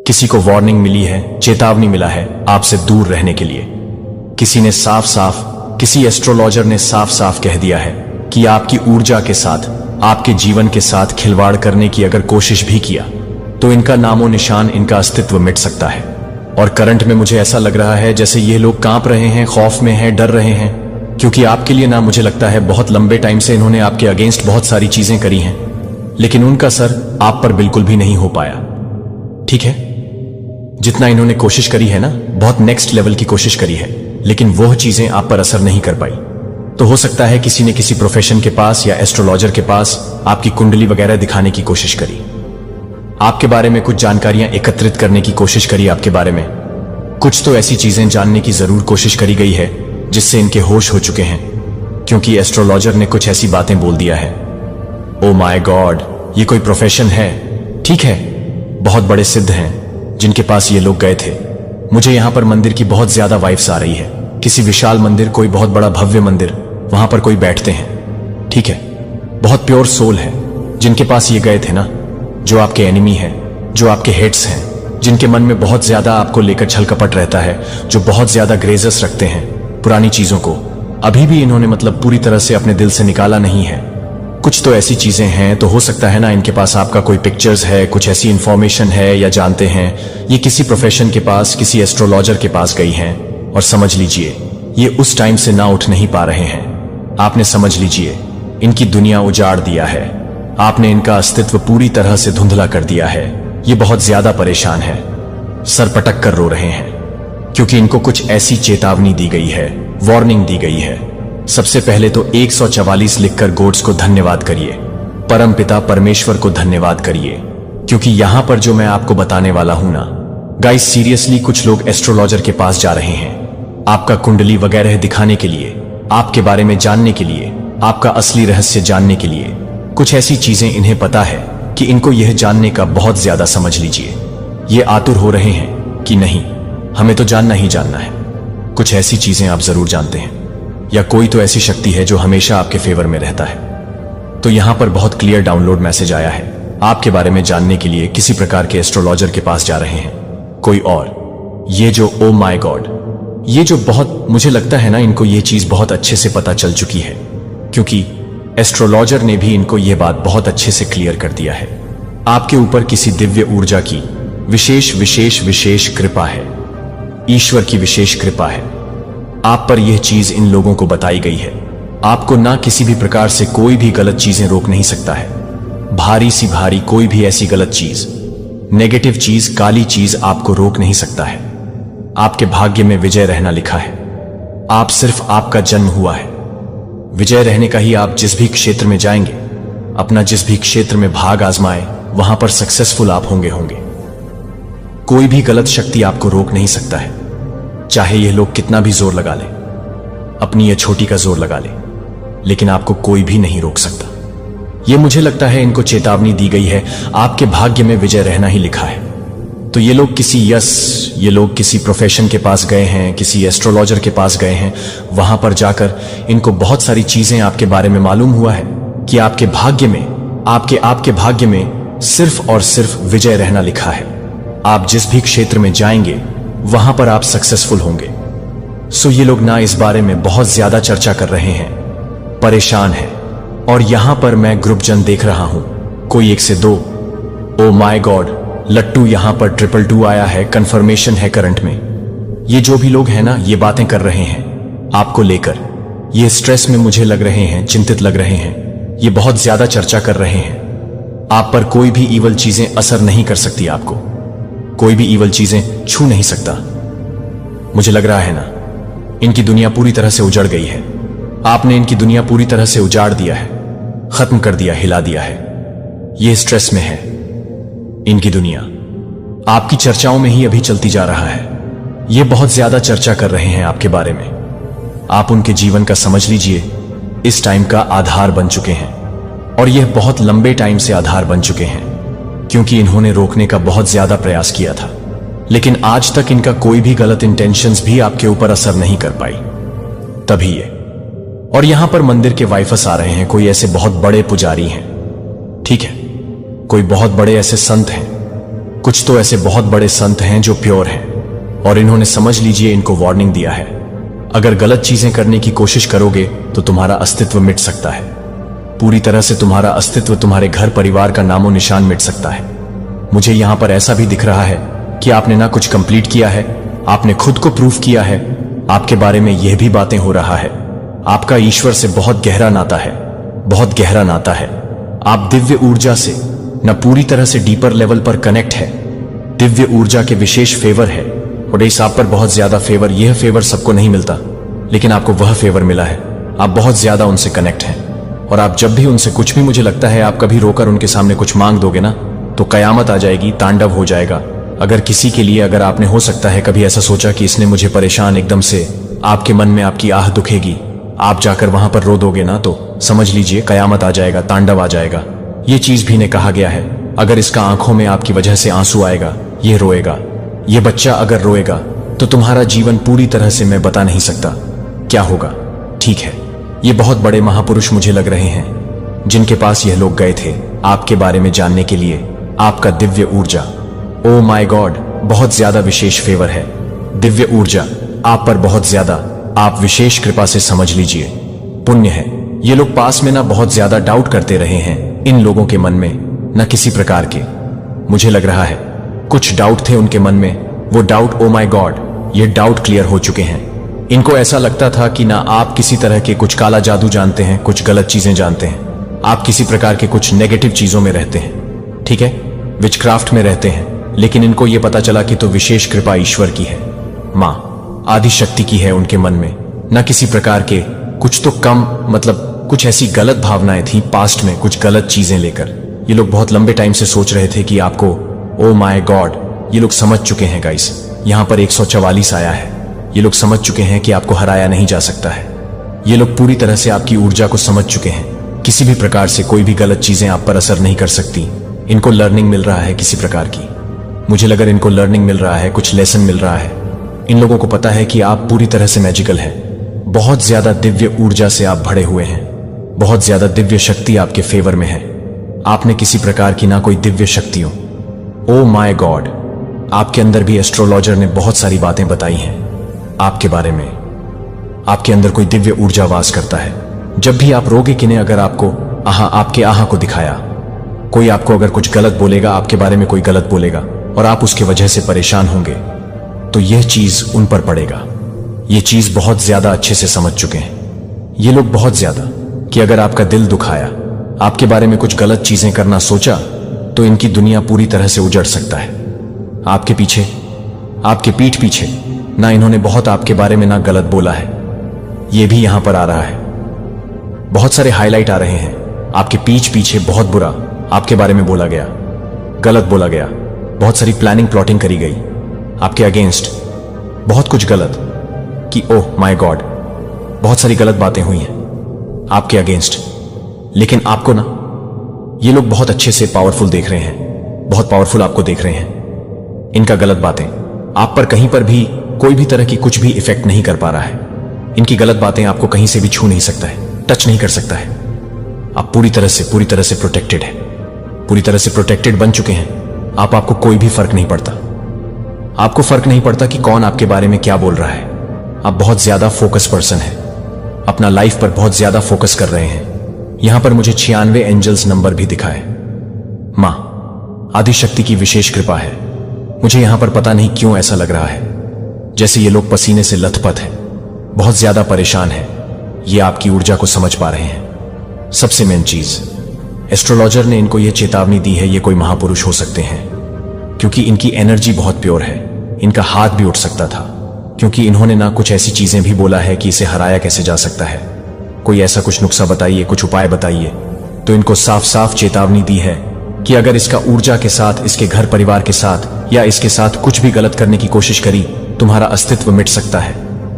किसी को वार्निंग मिली है, चेतावनी मिला है आपसे दूर रहने के लिए। किसी ने साफ साफ, किसी एस्ट्रोलॉजर ने साफ साफ कह दिया है कि आपकी ऊर्जा के साथ, आपके जीवन के साथ खिलवाड़ करने की अगर कोशिश भी किया तो इनका नामो निशान, इनका अस्तित्व मिट सकता है। और करंट में मुझे ऐसा लग रहा है जैसे ये लोग कांप रहे हैं, खौफ में हैं, डर रहे हैं, क्योंकि आपके लिए ना, मुझे लगता है बहुत लंबे टाइम से इन्होंने आपके अगेंस्ट बहुत सारी चीजें करी हैं, लेकिन उनका असर आप पर बिल्कुल भी नहीं हो पाया। ठीक है, जितना इन्होंने कोशिश करी है ना, बहुत नेक्स्ट लेवल की कोशिश करी है, लेकिन वह चीजें आप पर असर नहीं कर पाई। तो हो सकता है किसी ने किसी प्रोफेशन के पास या एस्ट्रोलॉजर के पास आपकी कुंडली वगैरह दिखाने की कोशिश करी, आपके बारे में कुछ जानकारियां एकत्रित करने की कोशिश करी, आपके बारे में कुछ तो ऐसी चीजें जानने की जरूर कोशिश करी गई है जिससे इनके होश हो चुके हैं, क्योंकि एस्ट्रोलॉजर ने कुछ ऐसी बातें बोल दिया है। ओ माय गॉड, ये कोई प्रोफेशन है? ठीक है, बहुत बड़े सिद्ध हैं जिनके पास ये लोग गए थे। मुझे यहां पर मंदिर की बहुत ज्यादा वाइब्स आ रही है, किसी विशाल मंदिर, कोई बहुत बड़ा भव्य मंदिर, वहां पर कोई बैठते हैं। ठीक है, बहुत प्योर सोल है जिनके पास ये गए थे ना, जो आपके एनिमी है, जो आपके हेट्स हैं, जिनके मन में बहुत ज्यादा आपको लेकर छल कपट रहता है, जो बहुत ज्यादा ग्रेजेस रखते हैं पुरानी चीजों को, अभी भी इन्होंने मतलब पूरी तरह से अपने दिल से निकाला नहीं है। कुछ तो ऐसी चीजें हैं, तो हो सकता है ना इनके पास आपका कोई पिक्चर्स है, कुछ ऐसी इंफॉर्मेशन है, या जानते हैं ये किसी प्रोफेशन के पास, किसी एस्ट्रोलॉजर के पास गई हैं, और समझ लीजिए ये उस टाइम से ना उठ नहीं पा रहे हैं। आपने, समझ लीजिए, इनकी दुनिया उजाड़ दिया है, आपने इनका अस्तित्व पूरी तरह से धुंधला कर दिया है। ये बहुत ज्यादा परेशान है, सर पटक कर रो रहे हैं, क्योंकि इनको कुछ ऐसी चेतावनी दी गई है, वार्निंग दी गई है। सबसे पहले तो 144 लिखकर गॉड्स को धन्यवाद करिए, परम पिता परमेश्वर को धन्यवाद करिए, क्योंकि यहां पर जो मैं आपको बताने वाला हूं ना गाइस, सीरियसली कुछ लोग एस्ट्रोलॉजर के पास जा रहे हैं आपका कुंडली वगैरह दिखाने के लिए, आपके बारे में जानने के लिए, आपका असली रहस्य जानने के लिए। कुछ ऐसी चीजें इन्हें पता है कि इनको यह जानने का बहुत ज्यादा, समझ लीजिए, ये आतुर हो रहे हैं कि नहीं, हमें तो जानना ही जानना है। कुछ ऐसी चीजें आप जरूर जानते हैं, या कोई तो ऐसी शक्ति है जो हमेशा आपके फेवर में रहता है। तो यहां पर बहुत क्लियर डाउनलोड मैसेज आया है, आपके बारे में जानने के लिए किसी प्रकार के एस्ट्रोलॉजर के पास जा रहे हैं कोई और। ये जो ओ माय गॉड, ये जो बहुत, मुझे लगता है ना इनको ये चीज बहुत अच्छे से पता चल चुकी है, क्योंकि एस्ट्रोलॉजर ने भी इनको यह बात बहुत अच्छे से क्लियर कर दिया है। आपके ऊपर किसी दिव्य ऊर्जा की विशेष विशेष विशेष कृपा है, ईश्वर की विशेष कृपा है। आप पर यह चीज इन लोगों को बताई गई है। आपको ना किसी भी प्रकार से कोई भी गलत चीजें रोक नहीं सकता है, भारी सी भारी कोई भी ऐसी गलत चीज, नेगेटिव चीज, काली चीज आपको रोक नहीं सकता है। आपके भाग्य में विजय रहना लिखा है। आप, सिर्फ आपका जन्म हुआ है विजय रहने का ही। आप जिस भी क्षेत्र में जाएंगे, अपना जिस भी क्षेत्र में भाग आजमाए, वहां पर सक्सेसफुल आप होंगे। कोई भी गलत शक्ति आपको रोक नहीं सकता है, चाहे ये लोग कितना भी जोर लगा ले, अपनी ये छोटी का जोर लगा ले, लेकिन आपको कोई भी नहीं रोक सकता। ये मुझे लगता है इनको चेतावनी दी गई है, आपके भाग्य में विजय रहना ही लिखा है। तो ये लोग ये लोग किसी प्रोफेशन के पास गए हैं, किसी एस्ट्रोलॉजर के पास गए हैं, वहां पर जाकर इनको बहुत सारी चीजें आपके बारे में मालूम हुआ है कि आपके भाग्य में, आपके भाग्य में सिर्फ और सिर्फ विजय रहना लिखा है। आप जिस भी क्षेत्र में जाएंगे वहां पर आप सक्सेसफुल होंगे। सो ये लोग ना इस बारे में बहुत ज्यादा चर्चा कर रहे हैं, परेशान है। और यहां पर मैं ग्रुप जन देख रहा हूं, कोई 1 से 2। ओ माय गॉड, लट्टू यहां पर 222 आया है, कंफर्मेशन है करंट में। ये जो भी लोग हैं ना, ये बातें कर रहे हैं आपको लेकर, ये स्ट्रेस में मुझे लग रहे हैं, चिंतित लग रहे हैं, ये बहुत ज्यादा चर्चा कर रहे हैं। आप पर कोई भी ईवल चीजें असर नहीं कर सकती, आपको कोई भी ईवल चीजें छू नहीं सकता। मुझे लग रहा है ना, इनकी दुनिया पूरी तरह से उजड़ गई है। आपने इनकी दुनिया पूरी तरह से उजाड़ दिया है, खत्म कर दिया, हिला दिया है। ये स्ट्रेस में है, इनकी दुनिया आपकी चर्चाओं में ही अभी चलती जा रहा है। ये बहुत ज्यादा चर्चा कर रहे हैं आपके बारे में। आप उनके जीवन का, समझ लीजिए, इस टाइम का आधार बन चुके हैं, और यह बहुत लंबे टाइम से आधार बन चुके हैं, क्योंकि इन्होंने रोकने का बहुत ज्यादा प्रयास किया था, लेकिन आज तक इनका कोई भी गलत इंटेंशंस भी आपके ऊपर असर नहीं कर पाई। तभी ये, और यहां पर मंदिर के वाइफस आ रहे हैं, कोई ऐसे बहुत बड़े पुजारी हैं, ठीक है, कोई बहुत बड़े ऐसे संत हैं कुछ तो ऐसे बहुत बड़े संत हैं जो प्योर हैं और इन्होंने समझ लीजिए इनको वार्निंग दिया है, अगर गलत चीजें करने की कोशिश करोगे तो तुम्हारा अस्तित्व मिट सकता है। पूरी तरह से तुम्हारा अस्तित्व, तुम्हारे घर परिवार का नामो निशान मिट सकता है। मुझे यहां पर ऐसा भी दिख रहा है कि आपने ना कुछ कंप्लीट किया है, आपने खुद को प्रूफ किया है, आपके बारे में यह भी बातें हो रहा है। आपका ईश्वर से बहुत गहरा नाता है, बहुत गहरा नाता है। आप दिव्य ऊर्जा से न पूरी तरह से डीपर लेवल पर कनेक्ट है। दिव्य ऊर्जा के विशेष फेवर है और इस आप पर बहुत ज्यादा फेवर, यह फेवर सबको नहीं मिलता, लेकिन आपको वह फेवर मिला है। आप बहुत ज्यादा उनसे कनेक्ट हैं और आप जब भी उनसे कुछ भी, मुझे लगता है आप कभी रोकर उनके सामने कुछ मांग दोगे ना तो कयामत आ जाएगी, तांडव हो जाएगा। अगर किसी के लिए, अगर आपने हो सकता है कभी ऐसा सोचा कि इसने मुझे परेशान, एकदम से आपके मन में आपकी आह दुखेगी, आप जाकर वहां पर रो दोगे ना तो समझ लीजिए कयामत आ जाएगा, तांडव आ जाएगा। ये चीज भी ने कहा गया है, अगर इसका आंखों में आपकी वजह से आंसू आएगा, ये रोएगा। ये बच्चा अगर रोएगा तो तुम्हारा जीवन पूरी तरह से मैं बता नहीं सकता क्या होगा। ठीक है, ये बहुत बड़े महापुरुष मुझे लग रहे हैं जिनके पास यह लोग गए थे आपके बारे में जानने के लिए। आपका दिव्य ऊर्जा, ओ माय गॉड, बहुत ज्यादा विशेष फेवर है। दिव्य ऊर्जा आप पर बहुत ज्यादा, आप विशेष कृपा से समझ लीजिए पुण्य है। ये लोग पास में ना बहुत ज्यादा डाउट करते रहे हैं, इन लोगों के मन में ना किसी प्रकार के, मुझे लग रहा है कुछ डाउट थे उनके मन में। वो डाउट, ओ माय गॉड, ये डाउट क्लियर हो चुके हैं। इनको ऐसा लगता था कि ना आप किसी तरह के कुछ काला जादू जानते हैं, कुछ गलत चीजें जानते हैं, आप किसी प्रकार के कुछ नेगेटिव चीजों में रहते हैं, ठीक है, विचक्राफ्ट में रहते हैं। लेकिन इनको यह पता चला कि तो विशेष कृपा ईश्वर की है, मां आदि शक्ति की है उनके मन में, न किसी प्रकार के कुछ तो कम, मतलब कुछ ऐसी गलत भावनाएं थी पास्ट में, कुछ गलत चीजें लेकर। ये लोग बहुत लंबे टाइम से सोच रहे थे कि आपको, ओ माय गॉड, ये लोग समझ चुके हैं गाइस। यहां पर 144 आया है। ये लोग समझ चुके हैं कि आपको हराया नहीं जा सकता है। ये लोग पूरी तरह से आपकी ऊर्जा को समझ चुके हैं। किसी भी प्रकार से कोई भी गलत चीजें आप पर असर नहीं कर सकती। इनको लर्निंग मिल रहा है किसी प्रकार की, मुझे लगा इनको लर्निंग मिल रहा है, कुछ लेसन मिल रहा है। इन लोगों को पता है कि आप पूरी तरह से मैजिकल हैं। बहुत ज्यादा दिव्य ऊर्जा से आप भरे हुए हैं, बहुत ज्यादा दिव्य शक्ति आपके फेवर में है। आपने किसी प्रकार की ना कोई दिव्य शक्तियों, ओ माय गॉड, आपके अंदर भी एस्ट्रोलॉजर ने बहुत सारी बातें बताई हैं आपके बारे में। आपके अंदर कोई दिव्य ऊर्जा वास करता है। जब भी आप रोगे किन्हें, अगर आपको आपके आहा को दिखाया, कोई आपको अगर कुछ गलत बोलेगा, आपके बारे में कोई गलत बोलेगा और आप उसके वजह से परेशान होंगे, तो यह चीज उन पर पड़ेगा। यह चीज बहुत ज्यादा अच्छे से समझ चुके हैं ये लोग, बहुत ज्यादा, कि अगर आपका दिल दुखाया, आपके बारे में कुछ गलत चीजें करना सोचा, तो इनकी दुनिया पूरी तरह से उजड़ सकता है। आपके पीछे, आपके पीठ पीछे ना इन्होंने बहुत आपके बारे में ना गलत बोला है, यह भी यहां पर आ रहा है। बहुत सारे हाईलाइट आ रहे हैं, आपके पीठ पीछे बहुत बुरा आपके बारे में बोला गया, गलत बोला गया, बहुत सारी प्लानिंग प्लॉटिंग करी गई आपके अगेंस्ट, बहुत कुछ गलत, कि ओह माय गॉड, बहुत सारी गलत बातें हुई हैं आपके अगेंस्ट। लेकिन आपको ना ये लोग बहुत अच्छे से पावरफुल देख रहे हैं, बहुत पावरफुल आपको देख रहे हैं। इनका गलत बातें आप पर कहीं पर भी कोई भी तरह की कुछ भी इफेक्ट नहीं कर पा रहा है। इनकी गलत बातें आपको कहीं से भी छू नहीं सकता है, टच नहीं कर सकता है। आप पूरी तरह से प्रोटेक्टेड है, पूरी तरह से प्रोटेक्टेड बन चुके हैं। आपको कोई भी फर्क नहीं पड़ता, आपको फर्क नहीं पड़ता कि कौन आपके बारे में क्या बोल रहा है। आप बहुत ज्यादा फोकस पर्सन है, अपना लाइफ पर बहुत ज्यादा फोकस कर रहे हैं। यहां पर मुझे 96 एंजल्स नंबर भी दिखा है। मां आदि शक्ति की विशेष कृपा है। मुझे यहां पर पता नहीं क्यों ऐसा लग रहा है जैसे ये लोग पसीने से लथपथ हैं, बहुत ज्यादा परेशान है। ये आपकी ऊर्जा को समझ पा रहे हैं। सबसे मेन चीज, एस्ट्रोलॉजर ने इनको यह चेतावनी दी है, ये कोई महापुरुष हो सकते हैं क्योंकि इनकी एनर्जी बहुत प्योर है। इनका हाथ भी उठ सकता था क्योंकि इन्होंने ना कुछ ऐसी चीजें भी बोला है कि इसे हराया कैसे जा सकता है। कोई ऐसा कुछ नुस्खा बताइए, कुछ उपाय बताइए। तो इनको साफ साफ चेतावनी दी है कि अगर इसका ऊर्जा के साथ, इसके घर परिवार के साथ या इसके साथ कुछ भी गलत करने की कोशिश करी, तुम्हारा अस्तित्व मिट सकता है।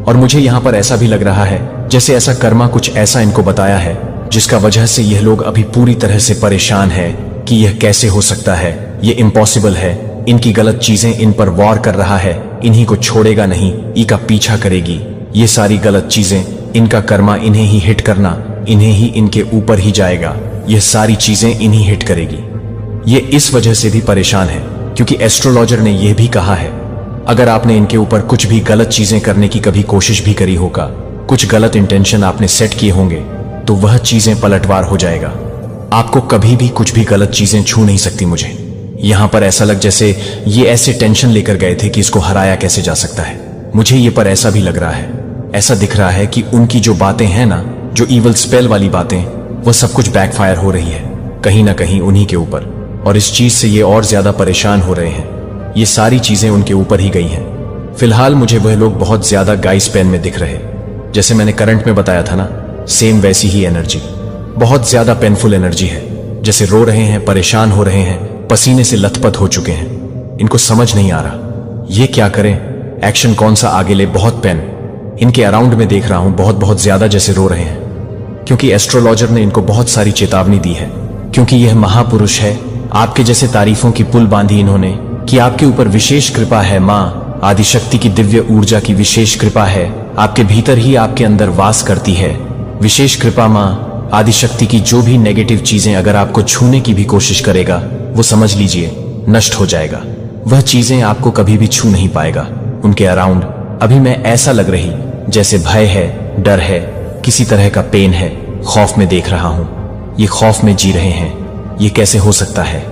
और मुझे यहां पर ऐसा भी लग रहा है जैसे ऐसा कर्मा कुछ ऐसा इनको बताया है जिसका वजह से यह लोग अभी पूरी तरह से परेशान है कि यह कैसे हो सकता है, यह इम्पॉसिबल है। इनकी गलत चीजें इन पर वॉर कर रहा है, इन्हीं को छोड़ेगा नहीं, ई का पीछा करेगी। ये सारी गलत चीजें, इनका कर्मा इन्हें ही हिट करना, इन्हें ही, इनके ऊपर ही जाएगा। यह सारी चीजें इन्हीं हिट करेगी। ये इस वजह से भी परेशान है क्योंकि एस्ट्रोलॉजर ने यह भी कहा है, अगर आपने इनके ऊपर कुछ भी गलत चीजें करने की कभी कोशिश भी करी होगा, कुछ गलत इंटेंशन आपने सेट किए होंगे, तो वह चीजें पलटवार हो जाएगा। आपको कभी भी कुछ भी गलत चीजें छू नहीं सकती। मुझे यहां पर ऐसा लग जैसे ये ऐसे टेंशन लेकर गए थे कि इसको हराया कैसे जा सकता है। मुझे ये पर ऐसा भी लग रहा है, ऐसा दिख रहा है कि उनकी जो बातें हैं ना, जो इवल स्पेल वाली बातें, वह सब कुछ बैकफायर हो रही है कहीं ना कहीं उन्हीं के ऊपर, और इस चीज से ये और ज्यादा परेशान हो रहे हैं। ये सारी चीजें उनके ऊपर ही गई हैं। फिलहाल मुझे वह लोग बहुत ज्यादा गाइस पेन में दिख रहे, जैसे मैंने करंट में बताया था ना, सेम वैसी ही एनर्जी, बहुत ज्यादा पेनफुल एनर्जी है। जैसे रो रहे हैं, परेशान हो रहे हैं, पसीने से लथपथ हो चुके हैं। इनको समझ नहीं आ रहा ये क्या करें, एक्शन कौन सा आगे ले। बहुत पेन इनके अराउंड में देख रहा हूं, बहुत ज्यादा जैसे रो रहे हैं, क्योंकि एस्ट्रोलॉजर ने इनको बहुत सारी चेतावनी दी है। क्योंकि यह महापुरुष है, आपके जैसे तारीफों की पुल बांधी इन्होंने कि आपके ऊपर विशेष कृपा है, माँ आदिशक्ति की दिव्य ऊर्जा की विशेष कृपा है, आपके भीतर ही आपके अंदर वास करती है विशेष कृपा। माँ आदिशक्ति की जो भी नेगेटिव चीजें अगर आपको छूने की भी कोशिश करेगा, वो समझ लीजिए नष्ट हो जाएगा। वह चीजें आपको कभी भी छू नहीं पाएगा। उनके अराउंड अभी मैं ऐसा लग रही जैसे भय है, डर है, किसी तरह का पेन है, खौफ में देख रहा हूं। ये खौफ में जी रहे हैं। ये कैसे हो सकता है?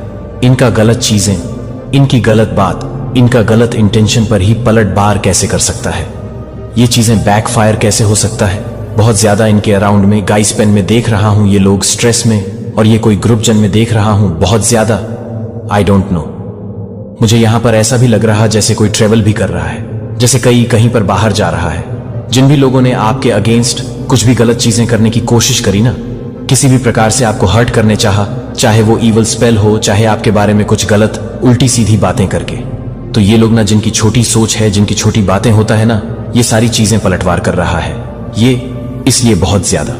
इनका गलत चीजें, इनकी गलत बात, इनका गलत इंटेंशन पर ही पलट बार कैसे कर सकता है? ये चीजें बैकफायर कैसे हो सकता है? बहुत ज्यादा इनके अराउंड में गाइस पेन में देख रहा हूं ये लोग स्ट्रेस में, और ये कोई ग्रुप जन में देख रहा हूं बहुत ज्यादा। आई डोंट नो, मुझे यहां पर ऐसा भी लग रहा जैसे कोई ट्रेवल भी कर रहा है, जैसे कहीं पर बाहर जा रहा है। जिन भी लोगों ने आपके अगेंस्ट कुछ भी गलत चीजें करने की कोशिश करी ना, किसी भी प्रकार से आपको हर्ट करने चाहा, चाहे वो इवल स्पेल हो, चाहे आपके बारे में कुछ गलत उल्टी सीधी बातें करके, तो ये लोग ना, जिनकी छोटी सोच है, जिनकी छोटी बातें होता है ना, ये सारी चीजें पलटवार कर रहा है। ये इसलिए बहुत ज्यादा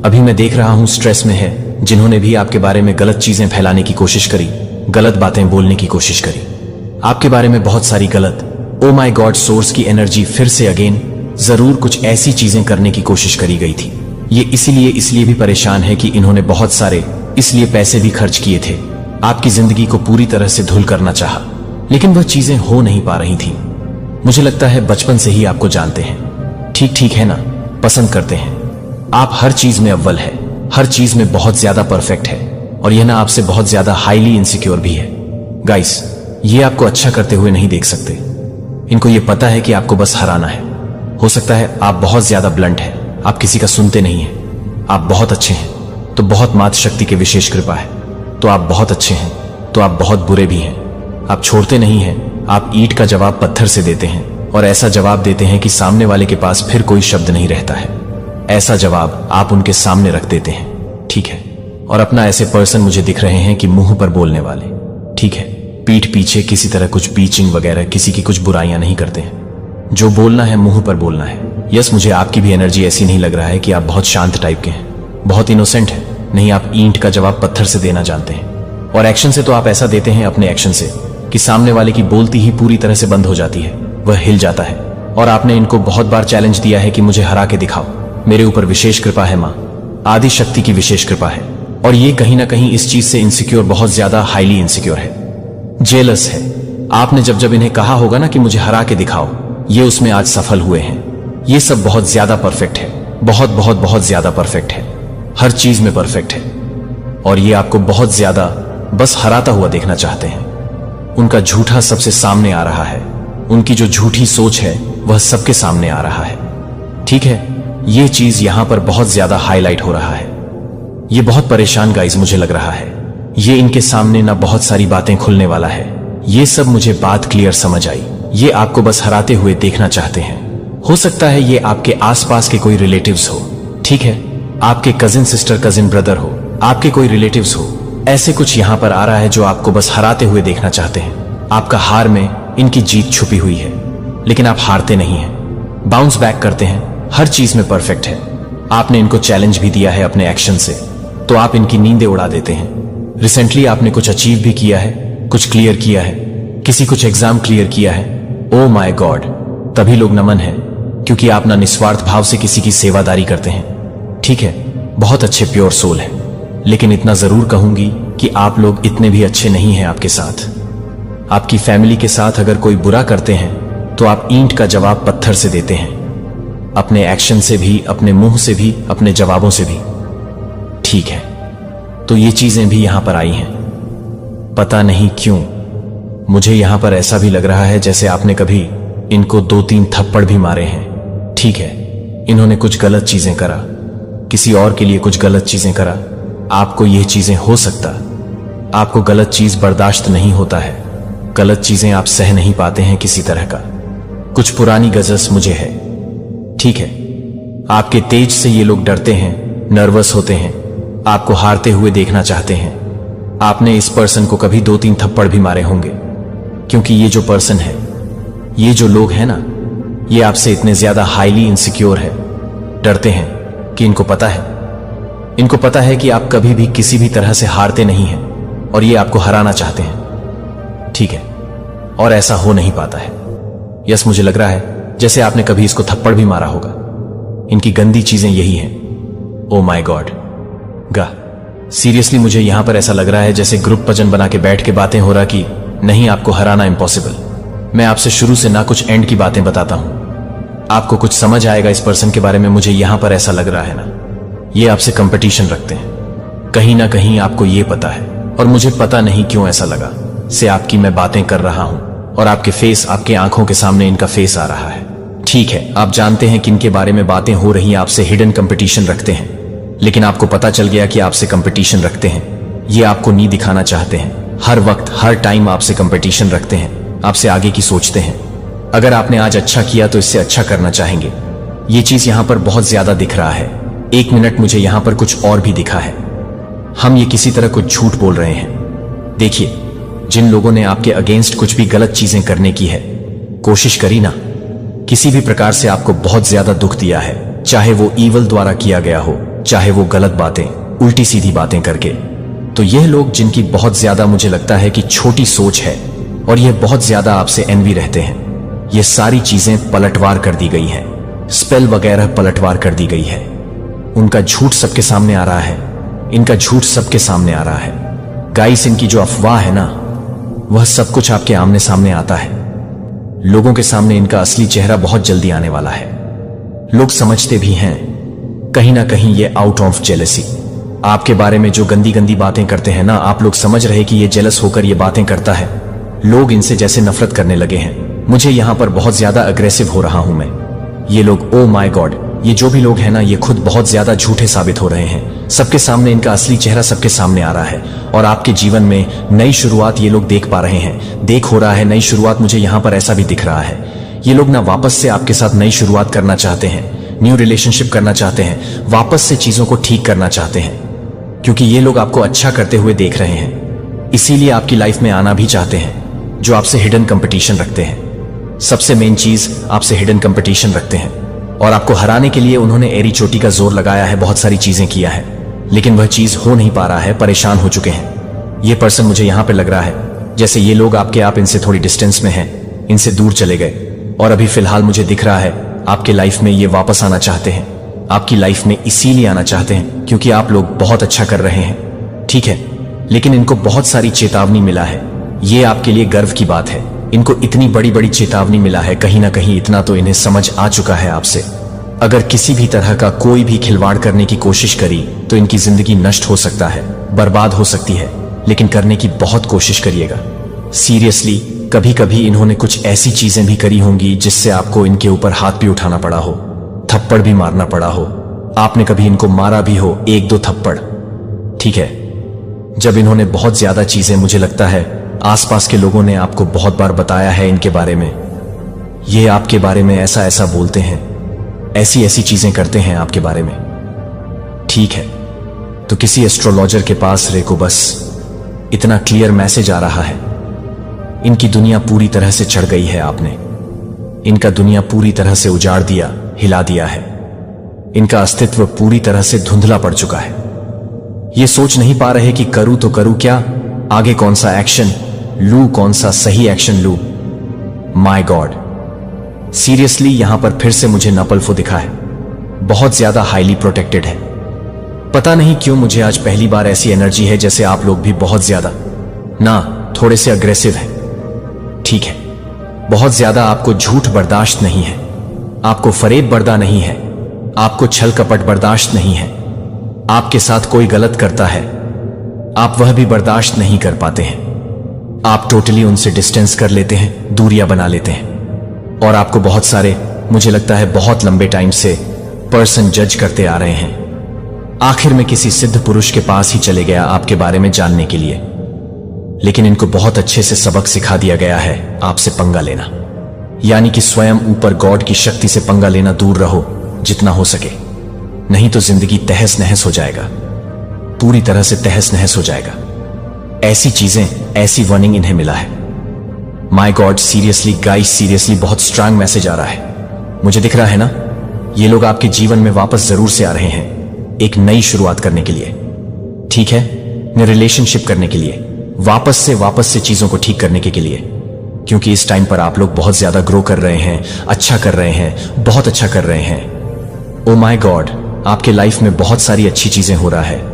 अभी मैं देख रहा हूं स्ट्रेस में है। जिन्होंने भी आपके बारे में गलत चीजें फैलाने की कोशिश करी, गलत बातें बोलने की कोशिश करी, आपके बारे में बहुत सारी गलत, ओ माय गॉड, सोर्स की एनर्जी फिर से अगेन जरूर कुछ ऐसी चीजें करने की कोशिश करी गई थी। ये इसीलिए भी परेशान है कि इन्होंने बहुत सारे इसलिए पैसे भी खर्च किए थे, आपकी जिंदगी को पूरी तरह से धुल करना चाहा, लेकिन वह चीजें हो नहीं पा रही थी। मुझे लगता है बचपन से ही आपको जानते हैं, ठीक है ना, पसंद करते हैं। आप हर चीज में अव्वल है, हर चीज में बहुत ज्यादा परफेक्ट है, और यह ना आपसे बहुत ज्यादा हाईली इनसिक्योर भी है। गाइस, ये आपको अच्छा करते हुए नहीं देख सकते। इनको ये पता है कि आपको बस हराना है। हो सकता है आप बहुत ज्यादा ब्लंट है, आप किसी का सुनते नहीं हैं। आप बहुत अच्छे हैं तो बहुत मात्र शक्ति की विशेष कृपा है, तो आप बहुत अच्छे हैं तो आप बहुत बुरे भी हैं। आप छोड़ते नहीं हैं, आप ईंट का जवाब पत्थर से देते हैं, और ऐसा जवाब देते हैं कि सामने वाले के पास फिर कोई शब्द नहीं रहता है। ऐसा जवाब आप उनके सामने रख देते हैं, ठीक है। और अपना ऐसे पर्सन मुझे दिख रहे हैं कि मुंह पर बोलने वाले, ठीक है, पीठ पीछे किसी तरह कुछ बीचिंग वगैरह, किसी की कुछ बुराइयां नहीं करते हैं। जो बोलना है मुंह पर बोलना है। यस, मुझे आपकी भी एनर्जी ऐसी नहीं लग रहा है कि आप बहुत शांत टाइप के हैं, बहुत इनोसेंट है। नहीं, आप ईंट का जवाब पत्थर से देना जानते हैं, और एक्शन से तो आप ऐसा देते हैं अपने एक्शन से कि सामने वाले की बोलती ही पूरी तरह से बंद हो जाती है, वह हिल जाता है। और आपने इनको बहुत बार चैलेंज दिया है कि मुझे हरा के दिखाओ, मेरे ऊपर विशेष कृपा है, माँ आदि शक्ति की विशेष कृपा है। और ये कहीं ना कहीं इस चीज से इनसिक्योर, बहुत ज्यादा हाईली इनसिक्योर है, जेलस है। आपने जब इन्हें कहा होगा ना कि मुझे हरा के दिखाओ, ये उसमें आज सफल हुए हैं। ये सब बहुत ज्यादा परफेक्ट है, बहुत ज्यादा परफेक्ट है, हर चीज में परफेक्ट है। और ये आपको बहुत ज्यादा बस हराता हुआ देखना चाहते हैं। उनका झूठा सबसे सामने आ रहा है, उनकी जो झूठी सोच है वह सबके सामने आ रहा है, ठीक है। ये चीज यहां पर बहुत ज्यादा हाईलाइट हो रहा है। ये बहुत परेशान गाइस मुझे लग रहा है। ये इनके सामने ना बहुत सारी बातें खुलने वाला है। ये सब मुझे बात क्लियर समझ आई। ये आपको बस हराते हुए देखना चाहते हैं। हो सकता है ये आपके आसपास के कोई रिलेटिव्स हो, ठीक है, आपके कजिन सिस्टर, कजिन ब्रदर हो, आपके कोई रिलेटिव्स हो। ऐसे कुछ यहां पर आ रहा है जो आपको बस हराते हुए देखना चाहते हैं। आपका हार में इनकी जीत छुपी हुई है, लेकिन आप हारते नहीं हैं, बाउंस बैक करते हैं, हर चीज में परफेक्ट है। आपने इनको चैलेंज भी दिया है अपने एक्शन से, तो आप इनकी नींदें उड़ा देते हैं। रिसेंटली आपने कुछ अचीव भी किया है, कुछ क्लियर किया है, किसी कुछ एग्जाम क्लियर किया है। ओ माय गॉड, तभी लोग नमन है, क्योंकि आप ना निस्वार्थ भाव से किसी की सेवादारी करते हैं, ठीक है, बहुत अच्छे प्योर सोल है। लेकिन इतना जरूर कहूंगी कि आप लोग इतने भी अच्छे नहीं हैं आपके साथ। आपकी फैमिली के साथ अगर कोई बुरा करते हैं तो आप ईंट का जवाब पत्थर से देते हैं, अपने एक्शन से भी, अपने मुंह से भी, अपने जवाबों से भी। ठीक है, तो ये चीजें भी यहां पर आई हैं। पता नहीं क्यों मुझे यहां पर ऐसा भी लग रहा है जैसे आपने कभी इनको 2-3 थप्पड़ भी मारे हैं। ठीक है, इन्होंने कुछ गलत चीजें करा, किसी और के लिए कुछ गलत चीजें करा। आपको यह चीजें हो सकता, आपको गलत चीज बर्दाश्त नहीं होता है, गलत चीजें आप सह नहीं पाते हैं किसी तरह का। कुछ पुरानी गजस मुझे है। ठीक है, आपके तेज से ये लोग डरते हैं, नर्वस होते हैं, आपको हारते हुए देखना चाहते हैं। आपने इस पर्सन को कभी 2-3 थप्पड़ भी मारे होंगे, क्योंकि ये जो पर्सन है, ये जो लोग हैं ना, ये आपसे इतने ज्यादा हाईली इनसिक्योर है, डरते हैं कि इनको पता है कि आप कभी भी किसी भी तरह से हारते नहीं हैं और ये आपको हराना चाहते हैं। ठीक है, और ऐसा हो नहीं पाता है। यस, मुझे लग रहा है जैसे आपने कभी इसको थप्पड़ भी मारा होगा। इनकी गंदी चीजें यही हैं। ओ माय गॉड, सीरियसली मुझे यहां पर ऐसा लग रहा है जैसे ग्रुप भजन बना के बैठ के बातें हो रहा कि नहीं, आपको हराना इम्पॉसिबल। मैं आपसे शुरू से ना कुछ एंड की बातें बताता हूं, आपको कुछ समझ आएगा इस पर्सन के बारे में। मुझे यहां पर ऐसा लग रहा है ना, ये आपसे कंपटीशन रखते हैं, कहीं ना कहीं आपको ये पता है। और मुझे पता नहीं क्यों ऐसा लगा से आपकी मैं बातें कर रहा हूं और आपके फेस, आपके आंखों के सामने इनका फेस आ रहा है। ठीक है, आप जानते हैं किन के बारे में बातें हो रही हैं, आपसे हिडन कंपटीशन रखते हैं, लेकिन आपको पता चल गया कि आपसे कंपटीशन रखते हैं। ये आपको नहीं दिखाना चाहते हैं, हर वक्त हर टाइम आपसे कंपटीशन रखते हैं, आपसे आगे की सोचते हैं। अगर आपने आज अच्छा किया तो इससे अच्छा करना चाहेंगे। ये चीज यहां पर बहुत ज्यादा दिख रहा है। 1 मिनट, मुझे यहां पर कुछ और भी दिखा है। हम ये किसी तरह कुछ झूठ बोल रहे हैं। देखिए, जिन लोगों ने आपके अगेंस्ट कुछ भी गलत चीजें करने की है, कोशिश करी ना, किसी भी प्रकार से आपको बहुत ज्यादा दुख दिया है, चाहे वो ईवल द्वारा किया गया हो, चाहे वो गलत बातें, उल्टी सीधी बातें करके। तो यह लोग जिनकी बहुत ज्यादा मुझे लगता है कि छोटी सोच है और यह बहुत ज्यादा आपसे एनवी रहते हैं, ये सारी चीजें पलटवार कर दी गई है, स्पेल वगैरह पलटवार कर दी गई है। उनका झूठ सबके सामने आ रहा है, इनका झूठ सबके सामने आ रहा है। गाइस, इनकी जो अफवाह है ना, वह सब कुछ आपके आमने सामने आता है। लोगों के सामने इनका असली चेहरा बहुत जल्दी आने वाला है। लोग समझते भी हैं कहीं ना कहीं ये आउट ऑफ जेलसी। आपके बारे में जो गंदी गंदी बातें करते हैं ना, आप लोग समझ रहे कि ये जेलस होकर ये बातें करता है। लोग इनसे जैसे नफरत करने लगे हैं। मुझे यहां पर बहुत ज्यादा अग्रेसिव हो रहा हूं मैं। ये लोग, ओ माय गॉड, ये जो भी लोग हैं ना, ये खुद बहुत ज्यादा झूठे साबित हो रहे हैं। सबके सामने इनका असली चेहरा सबके सामने आ रहा है और आपके जीवन में नई शुरुआत ये लोग देख पा रहे हैं, देख हो रहा है नई शुरुआत। मुझे यहां पर ऐसा भी दिख रहा है, ये लोग ना वापस से आपके साथ नई शुरुआत करना चाहते हैं, न्यू रिलेशनशिप करना चाहते हैं, वापस से चीजों को ठीक करना चाहते हैं, क्योंकि ये लोग आपको अच्छा करते हुए देख रहे हैं, इसीलिए आपकी लाइफ में आना भी चाहते हैं। जो आपसे हिडन कंपटीशन रखते हैं, सबसे मेन चीज, आपसे हिडन कंपटीशन रखते हैं और आपको हराने के लिए उन्होंने एरी चोटी का जोर लगाया है, बहुत सारी चीजें किया है, लेकिन वह चीज हो नहीं पा रहा है, परेशान हो चुके हैं। ये पर्सन मुझे यहां पे लग रहा है जैसे ये लोग आप इनसे थोड़ी डिस्टेंस में हैं, इनसे दूर चले गए और अभी फिलहाल मुझे दिख रहा है आपके लाइफ में ये वापस आना चाहते हैं। आपकी लाइफ में इसीलिए आना चाहते हैं क्योंकि आप लोग बहुत अच्छा कर रहे हैं, ठीक है, लेकिन इनको बहुत सारी चेतावनी मिला है। ये आपके लिए गर्व की बात है, इनको इतनी बड़ी बड़ी चेतावनी मिला है, कहीं ना कहीं इतना तो इन्हें समझ आ चुका है आपसे। अगर किसी भी तरह का कोई भी खिलवाड़ करने की कोशिश करी तो इनकी जिंदगी नष्ट हो सकता है, बर्बाद हो सकती है, लेकिन करने की बहुत कोशिश करिएगा। सीरियसली, कभी कभी इन्होंने कुछ ऐसी चीजें भी करी होंगी जिससे आपको इनके ऊपर हाथ भी उठाना पड़ा हो, थप्पड़ भी मारना पड़ा हो, आपने कभी इनको मारा भी हो 1-2 थप्पड़, ठीक है। जब इन्होंने बहुत ज्यादा चीजें, मुझे लगता है आसपास के लोगों ने आपको बहुत बार बताया है इनके बारे में, ये आपके बारे में ऐसा ऐसा बोलते हैं, ऐसी ऐसी चीजें करते हैं आपके बारे में, ठीक है। तो किसी एस्ट्रोलॉजर के पास रेको बस इतना क्लियर मैसेज आ रहा है, इनकी दुनिया पूरी तरह से चढ़ गई है आपने, इनका दुनिया पूरी तरह से उजाड़ दिया, हिला दिया है, इनका अस्तित्व पूरी तरह से धुंधला पड़ चुका है। ये सोच नहीं पा रहे कि करूं तो करूं क्या, आगे कौन सा एक्शन लूं, कौन सा सही एक्शन लूं। माय गॉड, सीरियसली यहां पर फिर से मुझे नपल्फो दिखा है, बहुत ज्यादा हाईली प्रोटेक्टेड है। पता नहीं क्यों मुझे आज पहली बार ऐसी एनर्जी है जैसे आप लोग भी बहुत ज्यादा ना थोड़े से अग्रेसिव है। ठीक है। बहुत ज्यादा आपको झूठ बर्दाश्त नहीं है, आपको फरेब बर्दा नहीं है, आपको छल कपट बर्दाश्त नहीं है। आपके साथ कोई गलत करता है, आप वह भी बर्दाश्त नहीं कर पाते हैं। आप टोटली उनसे डिस्टेंस कर लेते हैं, दूरियां बना लेते हैं। और आपको बहुत सारे, मुझे लगता है बहुत लंबे टाइम से पर्सन जज करते आ रहे हैं। आखिर में किसी सिद्ध पुरुष के पास ही चले गया आपके बारे में जानने के लिए, लेकिन इनको बहुत अच्छे से सबक सिखा दिया गया है आपसे पंगा लेना। यानी कि स्वयं ऊपर गॉड की शक्ति से पंगा लेना दूर रहो जितना हो सके, नहीं तो जिंदगी तहस नहस हो जाएगा, पूरी तरह से तहस नहस हो जाएगा। ऐसी चीजें, ऐसी वार्निंग इन्हें मिला है। My God, seriously guys, seriously बहुत स्ट्रांग मैसेज आ रहा है। मुझे दिख रहा है ना, ये लोग आपके जीवन में वापस जरूर से आ रहे हैं, एक नई शुरुआत करने के लिए, ठीक है, नई रिलेशनशिप करने के लिए, वापस से चीजों को ठीक करने के लिए। क्योंकि इस टाइम पर आप लोग बहुत ज्यादा ग्रो कर रहे हैं, अच्छा कर रहे हैं, बहुत अच्छा कर रहे हैं। ओ माय गॉड, आपके लाइफ में बहुत सारी अच्छी चीजें हो रहा है।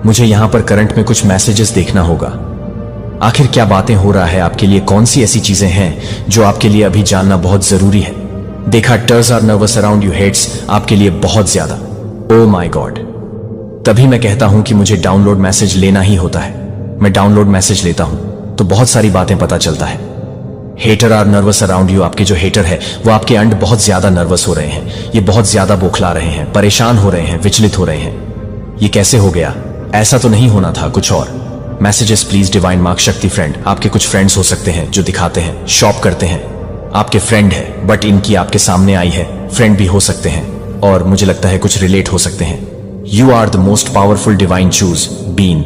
मुझे यहां पर करंट में कुछ मैसेजेस देखना होगा। आखिर क्या बातें हो रहा है आपके लिए, कौन सी ऐसी चीजें हैं जो आपके लिए अभी जानना बहुत जरूरी है। देखा, टर्स are nervous around you heads, आपके लिए बहुत ज्यादा। ओ माय गॉड, तभी मैं कहता हूं कि मुझे डाउनलोड मैसेज लेना ही होता है। मैं डाउनलोड मैसेज लेता हूं तो बहुत सारी बातें पता चलता है। Hater are nervous around you, आपके जो हेटर है वो आपके अंड बहुत ज्यादा नर्वस हो रहे हैं, ये बहुत ज्यादा बौखला रहे हैं, परेशान हो रहे हैं, विचलित हो रहे हैं। ये कैसे हो गया, ऐसा तो नहीं होना था, कुछ और। मैसेजेस प्लीज डिवाइन मार्क शक्ति फ्रेंड। आपके कुछ फ्रेंड्स हो सकते हैं जो दिखाते हैं, शॉप करते हैं, आपके फ्रेंड है बट इनकी आपके सामने आई है, फ्रेंड भी हो सकते हैं, और मुझे लगता है कुछ रिलेट हो सकते हैं। You are the most powerful divine chosen being.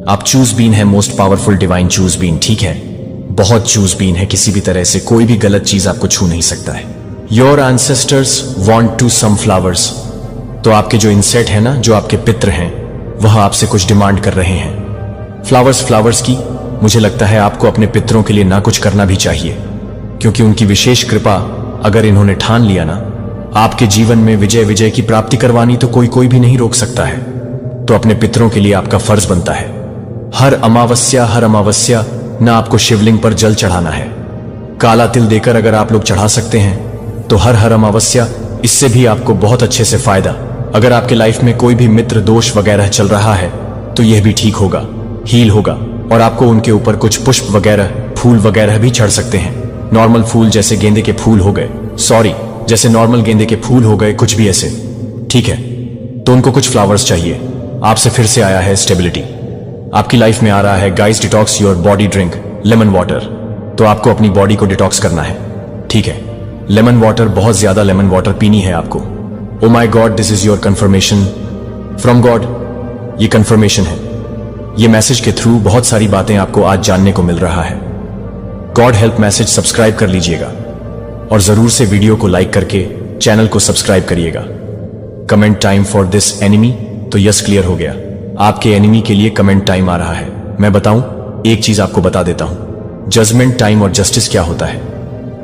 आप चूज बीन है, most powerful divine chosen being, ठीक है, बहुत चूज बीन है। किसी भी तरह से कोई भी गलत चीज आपको छू नहीं सकता है। Your ancestors want to some flowers. तो आपके जो इंसेट है ना, जो आपके पित्र हैं, वह आपसे कुछ डिमांड कर रहे हैं। फ्लावर्स की, मुझे लगता है आपको अपने पितरों के लिए ना कुछ करना भी चाहिए, क्योंकि उनकी विशेष कृपा अगर इन्होंने ठान लिया ना आपके जीवन में विजय की प्राप्ति करवानी, तो कोई भी नहीं रोक सकता है। तो अपने पितरों के लिए आपका फर्ज बनता है, हर अमावस्या ना आपको शिवलिंग पर जल चढ़ाना है। काला तिल देकर अगर आप लोग चढ़ा सकते हैं तो हर अमावस्या, इससे भी आपको बहुत अच्छे से फायदा। अगर आपके लाइफ में कोई भी मित्र दोष वगैरह चल रहा है तो यह भी ठीक होगा, हील होगा, और आपको उनके ऊपर कुछ पुष्प वगैरह, फूल वगैरह भी चढ़ सकते हैं। नॉर्मल फूल जैसे गेंदे के फूल हो गए, जैसे नॉर्मल गेंदे के फूल हो गए, कुछ भी ऐसे, ठीक है। तो उनको कुछ फ्लावर्स चाहिए। आपसे फिर से आया है स्टेबिलिटी, आपकी लाइफ में आ रहा है guys, detox your body, drink lemon water. तो आपको अपनी बॉडी को डिटॉक्स करना है, ठीक है। लेमन वाटर, बहुत ज्यादा लेमन वाटर पीनी है आपको। Oh my God, this is your confirmation from God. ये कंफर्मेशन है, ये मैसेज के थ्रू बहुत सारी बातें आपको आज जानने को मिल रहा है। गॉड हेल्प मैसेज सब्सक्राइब कर लीजिएगा, और जरूर से वीडियो को लाइक करके चैनल को सब्सक्राइब करिएगा। Comment time for this enemy, तो यस क्लियर हो गया, आपके एनिमी के लिए कमेंट टाइम आ रहा है। मैं बताऊं, एक चीज आपको बता देता हूं, जजमेंट टाइम और जस्टिस क्या होता है।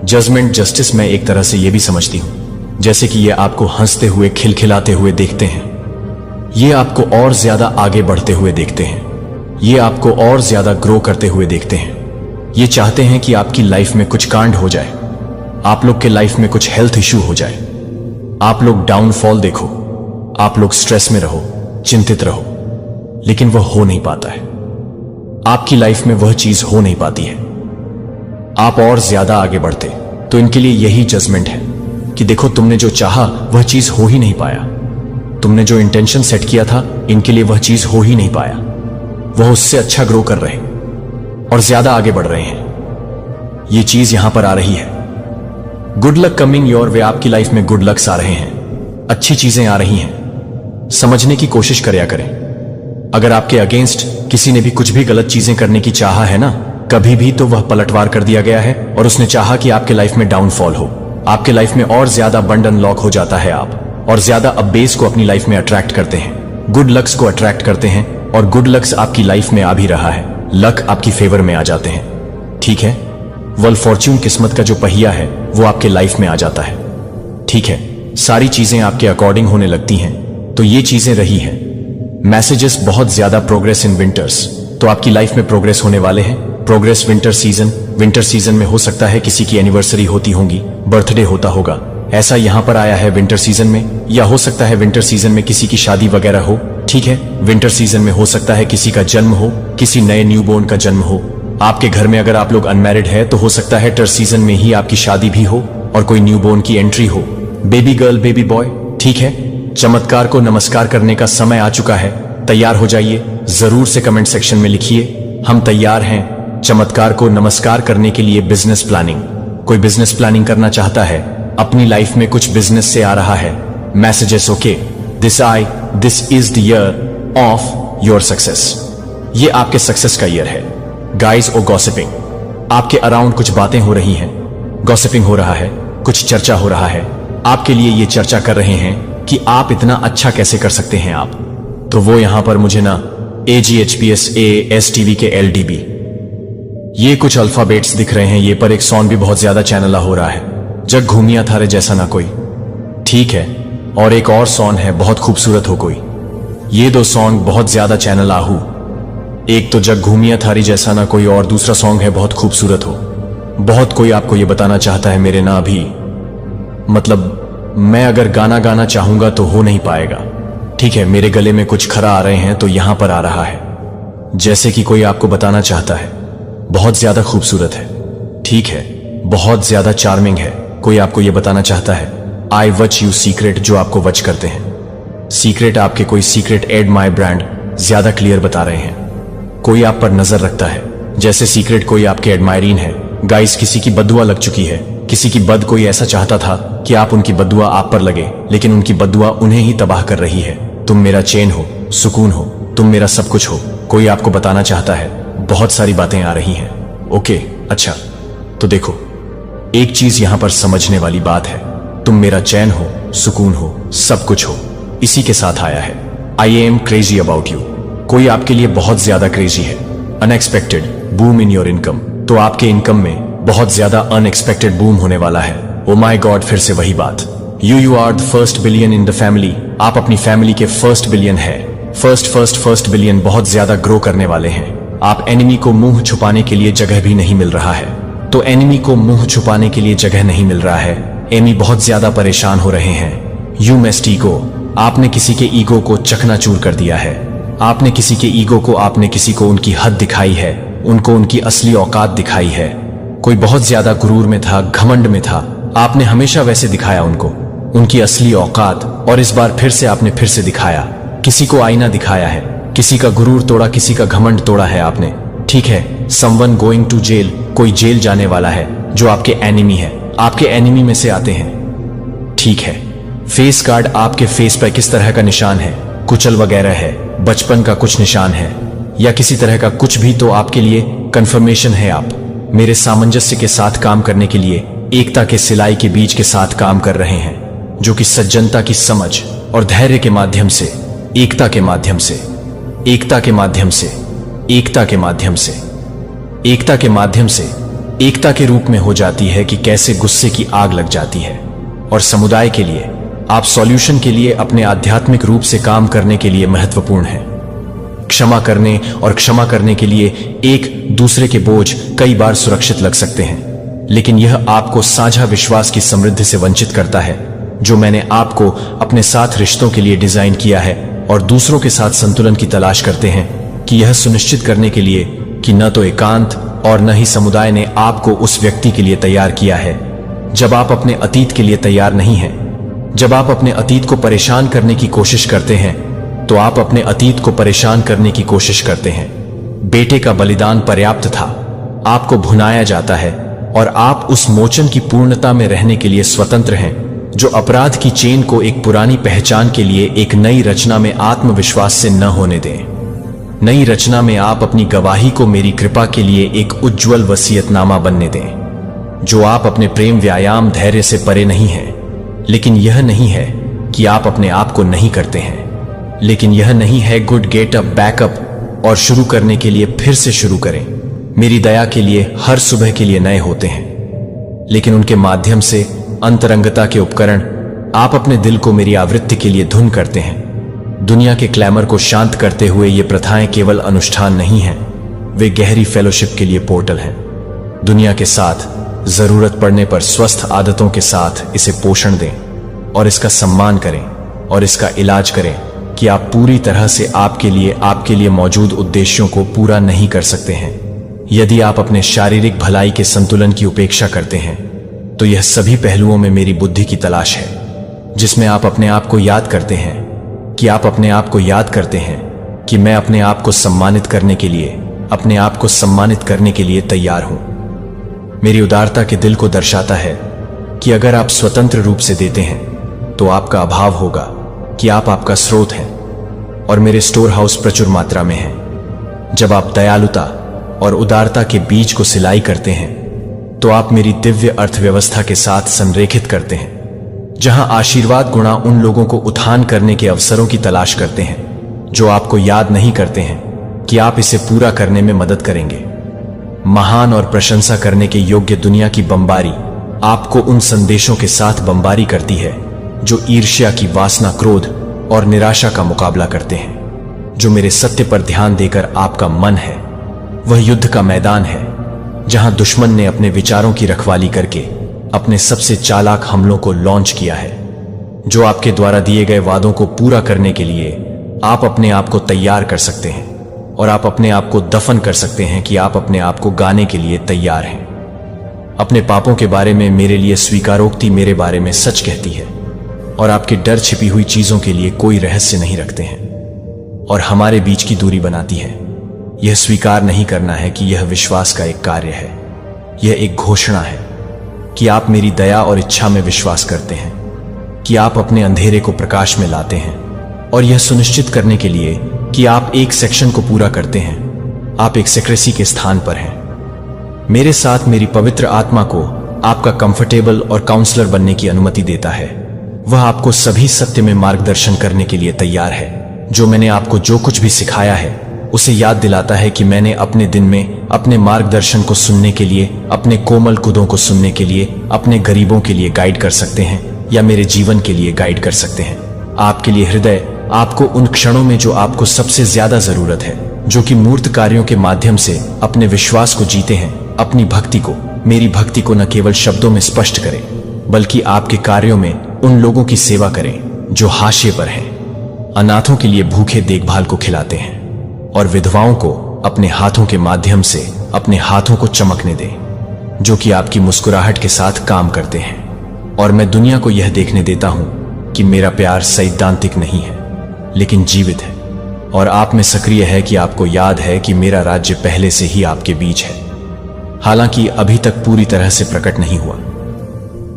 जजमेंट जस्टिस मैं एक तरह से यह भी समझती हूं जैसे कि ये आपको हंसते हुए, खिलखिलाते हुए देखते हैं, ये आपको और ज्यादा आगे बढ़ते हुए देखते हैं, ये आपको और ज्यादा ग्रो करते हुए देखते हैं। ये चाहते हैं कि आपकी लाइफ में कुछ कांड हो जाए, आप लोग के लाइफ में कुछ हेल्थ इश्यू हो जाए, आप लोग डाउनफॉल देखो, आप लोग स्ट्रेस में रहो, चिंतित रहो, लेकिन वह हो नहीं पाता है। आपकी लाइफ में वह चीज हो नहीं पाती है, आप और ज्यादा आगे बढ़ते। तो इनके लिए यही जजमेंट है कि देखो, तुमने जो चाहा वह चीज हो ही नहीं पाया, तुमने जो इंटेंशन सेट किया था, इनके लिए वह चीज हो ही नहीं पाया। वह उससे अच्छा ग्रो कर रहे और ज्यादा आगे बढ़ रहे हैं। ये चीज यहां पर आ रही है, good luck coming your way. आपकी लाइफ में गुड लक्स आ रहे हैं, अच्छी चीजें आ रही हैं। समझने की कोशिश करया करें। अगर आपके अगेंस्ट किसी ने भी कुछ भी गलत चीजें करने की चाहा है ना कभी भी, तो वह पलटवार कर दिया गया है, और उसने चाहा कि आपके लाइफ में डाउनफॉल हो, आपके लाइफ में और ज्यादा बंड अनलॉक हो जाता है आप, और ज्यादा अब बेस को अपनी लाइफ में अट्रैक्ट करते हैं, गुड लक्स को अट्रैक्ट करते हैं, और गुड लक्स आपकी लाइफ में आ भी रहा है। लक आपकी फेवर में आ जाते हैं, ठीक है। वल फॉर्च्यून, किस्मत का जो पहिया है वो आपके लाइफ में आ जाता है, ठीक है। सारी चीजें आपके अकॉर्डिंग होने लगती हैं। तो ये चीजें रही हैं। मैसेजेस बहुत ज्यादा प्रोग्रेस इन विंटर्स, तो आपकी लाइफ में प्रोग्रेस होने वाले हैं। प्रोग्रेस विंटर सीजन में हो सकता है किसी की एनिवर्सरी होती होगी, बर्थडे होता होगा, ऐसा यहाँ पर आया है विंटर सीजन में। या हो सकता है विंटर सीजन में किसी की शादी वगैरह हो, ठीक है। विंटर सीजन में हो सकता है किसी का जन्म हो, किसी नए न्यूबॉर्न का जन्म हो। आपके घर में अगर आप लोग अनमैरिड है तो हो सकता है टर सीजन में ही आपकी शादी भी हो और कोई न्यूबॉर्न की एंट्री हो, बेबी गर्ल बेबी बॉय, ठीक है। चमत्कार को नमस्कार करने का समय आ चुका है, तैयार हो जाइए। जरूर से कमेंट सेक्शन में लिखिए हम तैयार हैं चमत्कार को नमस्कार करने के लिए। बिजनेस प्लानिंग, कोई बिजनेस प्लानिंग करना चाहता है, अपनी लाइफ में कुछ बिजनेस से आ रहा है messages, okay. This is the year of your success. ये आपके सक्सेस का ईयर है गाइस। और गॉसिपिंग, आपके अराउंड कुछ बातें हो रही हैं, गॉसिपिंग हो रहा है, कुछ चर्चा हो रहा है। आपके लिए ये चर्चा कर रहे हैं कि आप इतना अच्छा कैसे कर सकते हैं आप। तो वो यहां पर मुझे ना AGHPS ASTV के LDB ये कुछ अल्फाबेट्स दिख रहे हैं। ये पर एक सॉन्ग भी बहुत ज्यादा चैनल हो रहा है, जग घूमिया थारे जैसा ना कोई, ठीक है। और एक और सॉन्ग है बहुत खूबसूरत हो कोई। ये दो सॉन्ग बहुत ज्यादा चैनल आहू, एक तो जग घूमिया थारी जैसा ना कोई और दूसरा सॉन्ग है बहुत खूबसूरत हो। बहुत कोई आपको ये बताना चाहता है मेरे ना अभी, मतलब मैं अगर गाना गाना चाहूंगा तो हो नहीं पाएगा, ठीक है। मेरे गले में कुछ खरा आ रहे हैं तो यहां पर आ रहा है, जैसे कि कोई आपको बताना चाहता है बहुत ज्यादा खूबसूरत है, ठीक है, बहुत ज्यादा चार्मिंग है। कोई आपको यह बताना चाहता है आई वच यू सीक्रेट, जो आपको वच करते हैं। सीक्रेट आपके कोई सीक्रेट एड माई ब्रांड ज्यादा क्लियर बता रहे हैं। कोई आप पर नजर रखता है, जैसे सीक्रेट कोई आपके एडमायरीन है। गाइस, किसी की बददुआ लग चुकी है, किसी की बद कोई ऐसा चाहता था कि आप उनकी बददुआ आप पर लगे, लेकिन उनकी बददुआ उन्हें ही तबाह कर रही है। तुम मेरा चैन हो, सुकून हो, तुम मेरा सब कुछ हो। कोई आपको बताना चाहता है, बहुत सारी बातें आ रही हैं, ओके। अच्छा तो देखो, एक चीज यहां पर समझने वाली बात है, तुम मेरा चैन हो, सुकून हो, सब कुछ हो, इसी के साथ आया है I am crazy about you. कोई आपके लिए बहुत ज्यादा क्रेजी है। Unexpected boom in your income, तो आपके इनकम में बहुत ज्यादा अनएक्सपेक्टेड बूम होने वाला है। ओ माय गॉड, फिर से वही बात। You are the first billion in the family. आप अपनी फैमिली के फर्स्ट बिलियन है। फर्स्ट बिलियन बहुत ज्यादा ग्रो करने वाले हैं। आप एनिमी को मुंह छुपाने के लिए जगह भी नहीं मिल रहा है, तो एनिमी को मुंह छुपाने के लिए जगह नहीं मिल रहा है। एमी बहुत ज्यादा परेशान हो रहे हैं। यू मेस्ट ईगो, आपने किसी के ईगो को चकनाचूर कर दिया है। आपने किसी के ईगो को, आपने किसी को उनकी हद दिखाई है, उनको उनकी असली औकात दिखाई है। कोई बहुत ज्यादा गुरूर में था, घमंड में था, आपने हमेशा वैसे दिखाया उनको उनकी असली औकात, और इस बार फिर से आपने फिर से दिखाया, किसी को आईना दिखाया है, किसी का गुरूर तोड़ा, किसी का घमंड तोड़ा है आपने, ठीक है। समवन गोइंग टू जेल, कोई जेल जाने वाला है जो आपके एनिमी है, आपके एनिमी में से आते हैं, ठीक है। फेस कार्ड, आपके फेस पर किस तरह का निशान है, कुचल वगैरह है, बचपन का कुछ निशान है या किसी तरह का कुछ भी, तो आपके लिए कंफर्मेशन है आप मेरे सामंजस्य के साथ काम करने के लिए, एकता के सिलाई के बीज के साथ काम कर रहे हैं, जो कि सज्जनता की समझ और धैर्य के माध्यम से, एकता के माध्यम से, एकता के माध्यम से, एकता के माध्यम से, एकता के माध्यम से, एकता के रूप में हो जाती है कि कैसे गुस्से की आग लग जाती है। और समुदाय के लिए, आप सॉल्यूशन के लिए, अपने आध्यात्मिक रूप से काम करने के लिए महत्वपूर्ण है। क्षमा करने और क्षमा करने के लिए एक दूसरे के बोझ कई बार सुरक्षित लग सकते हैं, लेकिन यह आपको साझा विश्वास की समृद्धि से वंचित करता है, जो मैंने आपको अपने साथ रिश्तों के लिए डिजाइन किया है। और दूसरों के साथ संतुलन की तलाश करते हैं कि यह सुनिश्चित करने के लिए कि न तो एकांत और न ही समुदाय ने आपको उस व्यक्ति के लिए तैयार किया है जब आप अपने अतीत के लिए तैयार नहीं हैं। जब आप अपने अतीत को परेशान करने की कोशिश करते हैं तो आप अपने अतीत को परेशान करने की कोशिश करते हैं। बेटे का बलिदान पर्याप्त था, आपको भुनाया जाता है और आप उस मोचन की पूर्णता में रहने के लिए स्वतंत्र हैं, जो अपराध की चेन को एक पुरानी पहचान के लिए एक नई रचना में आत्मविश्वास से न होने दें। नई रचना में आप अपनी गवाही को मेरी कृपा के लिए एक उज्जवल वसीयतनामा बनने दें, जो आप अपने प्रेम व्यायाम धैर्य से परे नहीं है। लेकिन यह नहीं है कि आप अपने आप को नहीं करते हैं, लेकिन यह नहीं है गुड गेट अप बैकअप और शुरू करने के लिए फिर से शुरू करें। मेरी दया के लिए हर सुबह के लिए नए होते हैं, लेकिन उनके माध्यम से अंतरंगता के उपकरण, आप अपने दिल को मेरी आवृत्ति के लिए धुन करते हैं। दुनिया के क्लैमर को शांत करते हुए ये प्रथाएं केवल अनुष्ठान नहीं हैं, वे गहरी फेलोशिप के लिए पोर्टल हैं। दुनिया के साथ जरूरत पड़ने पर स्वस्थ आदतों के साथ इसे पोषण दें और इसका सम्मान करें और इसका इलाज करें कि आप पूरी तरह से आपके लिए मौजूद उद्देश्यों को पूरा नहीं कर सकते हैं। यदि आप अपने शारीरिक भलाई के संतुलन की उपेक्षा करते हैं तो यह सभी पहलुओं में मेरी बुद्धि की तलाश है, जिसमें आप अपने आप को याद करते हैं कि मैं अपने आप को सम्मानित करने के लिए तैयार हूं। मेरी उदारता के दिल को दर्शाता है कि अगर आप स्वतंत्र रूप से देते हैं तो आपका अभाव होगा, कि आप आपका स्रोत हैं और मेरे स्टोर हाउस प्रचुर मात्रा में है। जब आप दयालुता और उदारता के बीज को सिलाई करते हैं तो आप मेरी दिव्य अर्थव्यवस्था के साथ संरेखित करते हैं, जहां आशीर्वाद गुणा उन लोगों को उत्थान करने के अवसरों की तलाश करते हैं जो आपको याद नहीं करते हैं कि आप इसे पूरा करने में मदद करेंगे। महान और प्रशंसा करने के योग्य दुनिया की बमबारी आपको उन संदेशों के साथ बमबारी करती है जो ईर्ष्या की वासना, क्रोध और निराशा का मुकाबला करते हैं। जो मेरे सत्य पर ध्यान देकर आपका मन है वह युद्ध का मैदान है, जहां दुश्मन ने अपने विचारों की रखवाली करके अपने सबसे चालाक हमलों को लॉन्च किया है। जो आपके द्वारा दिए गए वादों को पूरा करने के लिए आप अपने आप को तैयार कर सकते हैं और आप अपने आप को दफन कर सकते हैं कि आप अपने आप को गाने के लिए तैयार हैं। अपने पापों के बारे में मेरे लिए स्वीकारोक्ति मेरे बारे में सच कहती है और आपके डर छिपी हुई चीजों के लिए कोई रहस्य नहीं रखते हैं और हमारे बीच की दूरी बनाती है। यह स्वीकार नहीं करना है कि यह विश्वास का एक कार्य है। यह एक घोषणा है कि आप मेरी दया और इच्छा में विश्वास करते हैं, कि आप अपने अंधेरे को प्रकाश में लाते हैं और यह सुनिश्चित करने के लिए कि आप एक सेक्शन को पूरा करते हैं, आप एक सेक्रेसी के स्थान पर हैं। मेरे साथ मेरी पवित्र आत्मा को आपका कंफर्टेबल और काउंसलर बनने की अनुमति देता है। वह आपको सभी सत्य में मार्गदर्शन करने के लिए तैयार है। जो मैंने आपको जो कुछ भी सिखाया है उसे याद दिलाता है कि मैंने अपने दिन में अपने मार्गदर्शन को सुनने के लिए, अपने कोमल कुदों को सुनने के लिए, अपने गरीबों के लिए गाइड कर सकते हैं या मेरे जीवन के लिए गाइड कर सकते हैं। आपके लिए हृदय आपको उन क्षणों में जो आपको सबसे ज्यादा जरूरत है, जो कि मूर्त कार्यों के माध्यम से अपने विश्वास को जीते हैं, अपनी भक्ति को, मेरी भक्ति को न केवल शब्दों में स्पष्ट करें बल्कि आपके कार्यों में उन लोगों की सेवा करें जो हाशिए पर हैं। अनाथों के लिए भूखे देखभाल को खिलाते हैं और विधवाओं को अपने हाथों के माध्यम से अपने हाथों को चमकने दें, जो कि आपकी मुस्कुराहट के साथ काम करते हैं। और मैं दुनिया को यह देखने देता हूं कि मेरा प्यार सैद्धांतिक नहीं है लेकिन जीवित है और आप में सक्रिय है, कि आपको याद है कि मेरा राज्य पहले से ही आपके बीच है, हालांकि अभी तक पूरी तरह से प्रकट नहीं हुआ।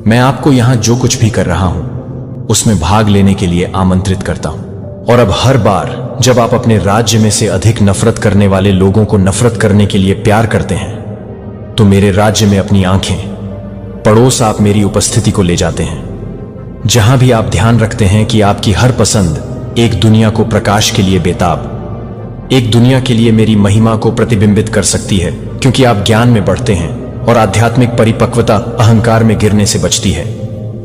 मैं आपको यहां जो कुछ भी कर रहा हूं उसमें भाग लेने के लिए आमंत्रित करता हूं। और अब हर बार जब आप अपने राज्य में से अधिक नफरत करने वाले लोगों को नफरत करने के लिए प्यार करते हैं तो मेरे राज्य में अपनी आंखें पड़ोस आप मेरी उपस्थिति को ले जाते हैं। जहां भी आप ध्यान रखते हैं कि आपकी हर पसंद एक दुनिया को प्रकाश के लिए बेताब, एक दुनिया के लिए मेरी महिमा को प्रतिबिंबित कर सकती है, क्योंकि आप ज्ञान में बढ़ते हैं और आध्यात्मिक परिपक्वता अहंकार में गिरने से बचती है।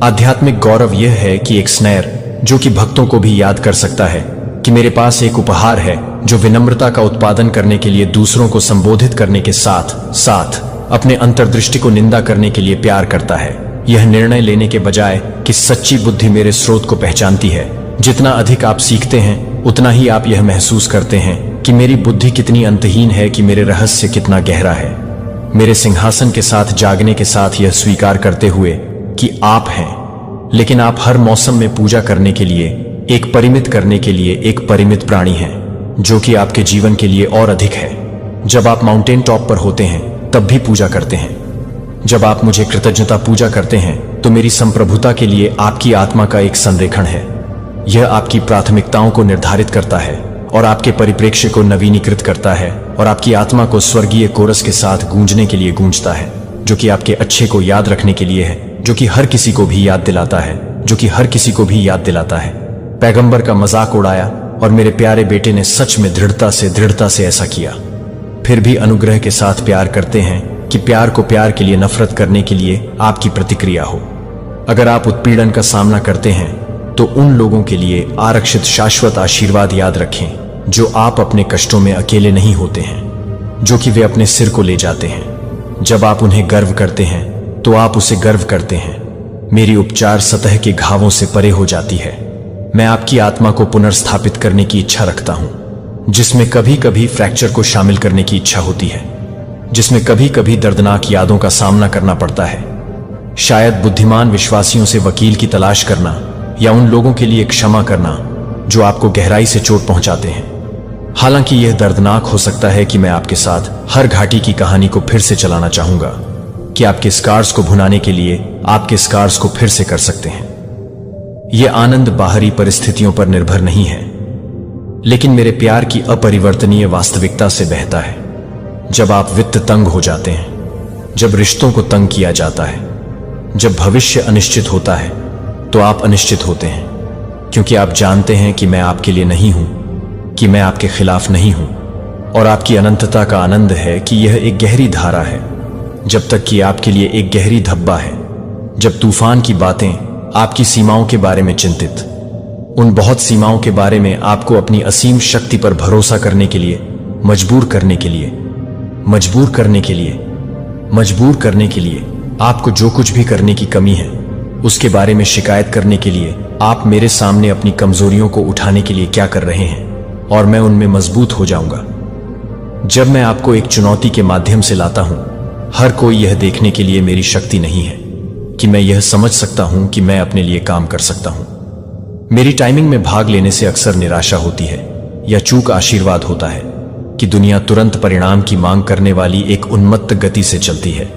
आध्यात्मिक गौरव यह है कि एक स्नेह जो कि भक्तों को भी याद कर सकता है कि मेरे पास एक उपहार है जो विनम्रता का उत्पादन करने के लिए दूसरों को संबोधित करने के साथ साथ अपने अंतर्दृष्टि को निंदा करने के लिए प्यार करता है। यह निर्णय लेने के बजाय कि सच्ची बुद्धि मेरे स्रोत को पहचानती है। जितना अधिक आप सीखते हैं उतना ही आप यह महसूस करते हैं कि मेरी बुद्धि कितनी अंतहीन है, कि मेरे रहस्य कितना गहरा है। मेरे सिंहासन के साथ जागने के साथ यह स्वीकार करते हुए कि आप हैं, लेकिन आप हर मौसम में पूजा करने के लिए, एक परिमित प्राणी हैं जो कि आपके जीवन के लिए और अधिक है। जब आप माउंटेन टॉप पर होते हैं तब भी पूजा करते हैं। जब आप मुझे कृतज्ञता पूजा करते हैं तो मेरी संप्रभुता के लिए आपकी आत्मा का एक संरेखण है। यह आपकी प्राथमिकताओं को निर्धारित करता है और आपके परिप्रेक्ष्य को नवीनीकृत करता है और आपकी आत्मा को स्वर्गीय कोरस के साथ गूंजने के लिए गूंजता है, जो कि आपके अच्छे को याद रखने के लिए है, जो कि हर किसी को भी याद दिलाता है, पैगंबर का मजाक उड़ाया और मेरे प्यारे बेटे ने सच में दृढ़ता से ऐसा किया। फिर भी अनुग्रह के साथ प्यार करते हैं कि प्यार को प्यार के लिए नफरत करने के लिए आपकी प्रतिक्रिया हो। अगर आप उत्पीड़न का सामना करते हैं तो उन लोगों के लिए आरक्षित शाश्वत आशीर्वाद याद रखें जो आप अपने कष्टों में अकेले नहीं होते हैं। जो कि वे अपने सिर को ले जाते हैं। जब आप उन्हें गर्व करते हैं तो आप उसे गर्व करते हैं। मेरी उपचार सतह के घावों से परे हो जाती है। मैं आपकी आत्मा को पुनर्स्थापित करने की इच्छा रखता हूं, जिसमें कभी कभी फ्रैक्चर को शामिल करने की इच्छा होती है, जिसमें कभी कभी दर्दनाक यादों का सामना करना पड़ता है। शायद बुद्धिमान विश्वासियों से वकील की तलाश करना या उन लोगों के लिए क्षमा करना जो आपको गहराई से चोट पहुंचाते हैं। हालांकि यह दर्दनाक हो सकता है कि मैं आपके साथ हर घाटी की कहानी को फिर से चलाना चाहूंगा कि आपके स्कार्स को भुनाने के लिए आपके स्कार्स को फिर से कर सकते हैं। यह आनंद बाहरी परिस्थितियों पर निर्भर नहीं है, लेकिन मेरे प्यार की अपरिवर्तनीय वास्तविकता से बहता है। जब आप वित्त तंग हो जाते हैं, जब रिश्तों को तंग किया जाता है, जब भविष्य अनिश्चित होता है, तो आप अनिश्चित होते हैं, क्योंकि आप जानते हैं कि मैं आपके लिए नहीं हूं, कि मैं आपके खिलाफ नहीं हूं। और आपकी अनंतता का आनंद है कि यह एक गहरी धारा है, जब तक कि आपके लिए एक गहरी धब्बा है। जब तूफान की बातें आपकी सीमाओं के बारे में चिंतित, उन बहुत सीमाओं के बारे में आपको अपनी असीम शक्ति पर भरोसा करने के लिए मजबूर करने के लिए आपको जो कुछ भी करने की कमी है उसके बारे में शिकायत करने के लिए आप मेरे सामने अपनी कमजोरियों को उठाने के लिए क्या कर रहे हैं, और मैं उनमें मजबूत हो जाऊंगा। जब मैं आपको एक चुनौती के माध्यम से लाता हूं, हर कोई यह देखने के लिए मेरी शक्ति नहीं है कि मैं यह समझ सकता हूं कि मैं अपने लिए काम कर सकता हूं। मेरी टाइमिंग में भाग लेने से अक्सर निराशा होती है या चूक आशीर्वाद होता है कि दुनिया तुरंत परिणाम की मांग करने वाली एक उन्मत्त गति से चलती है।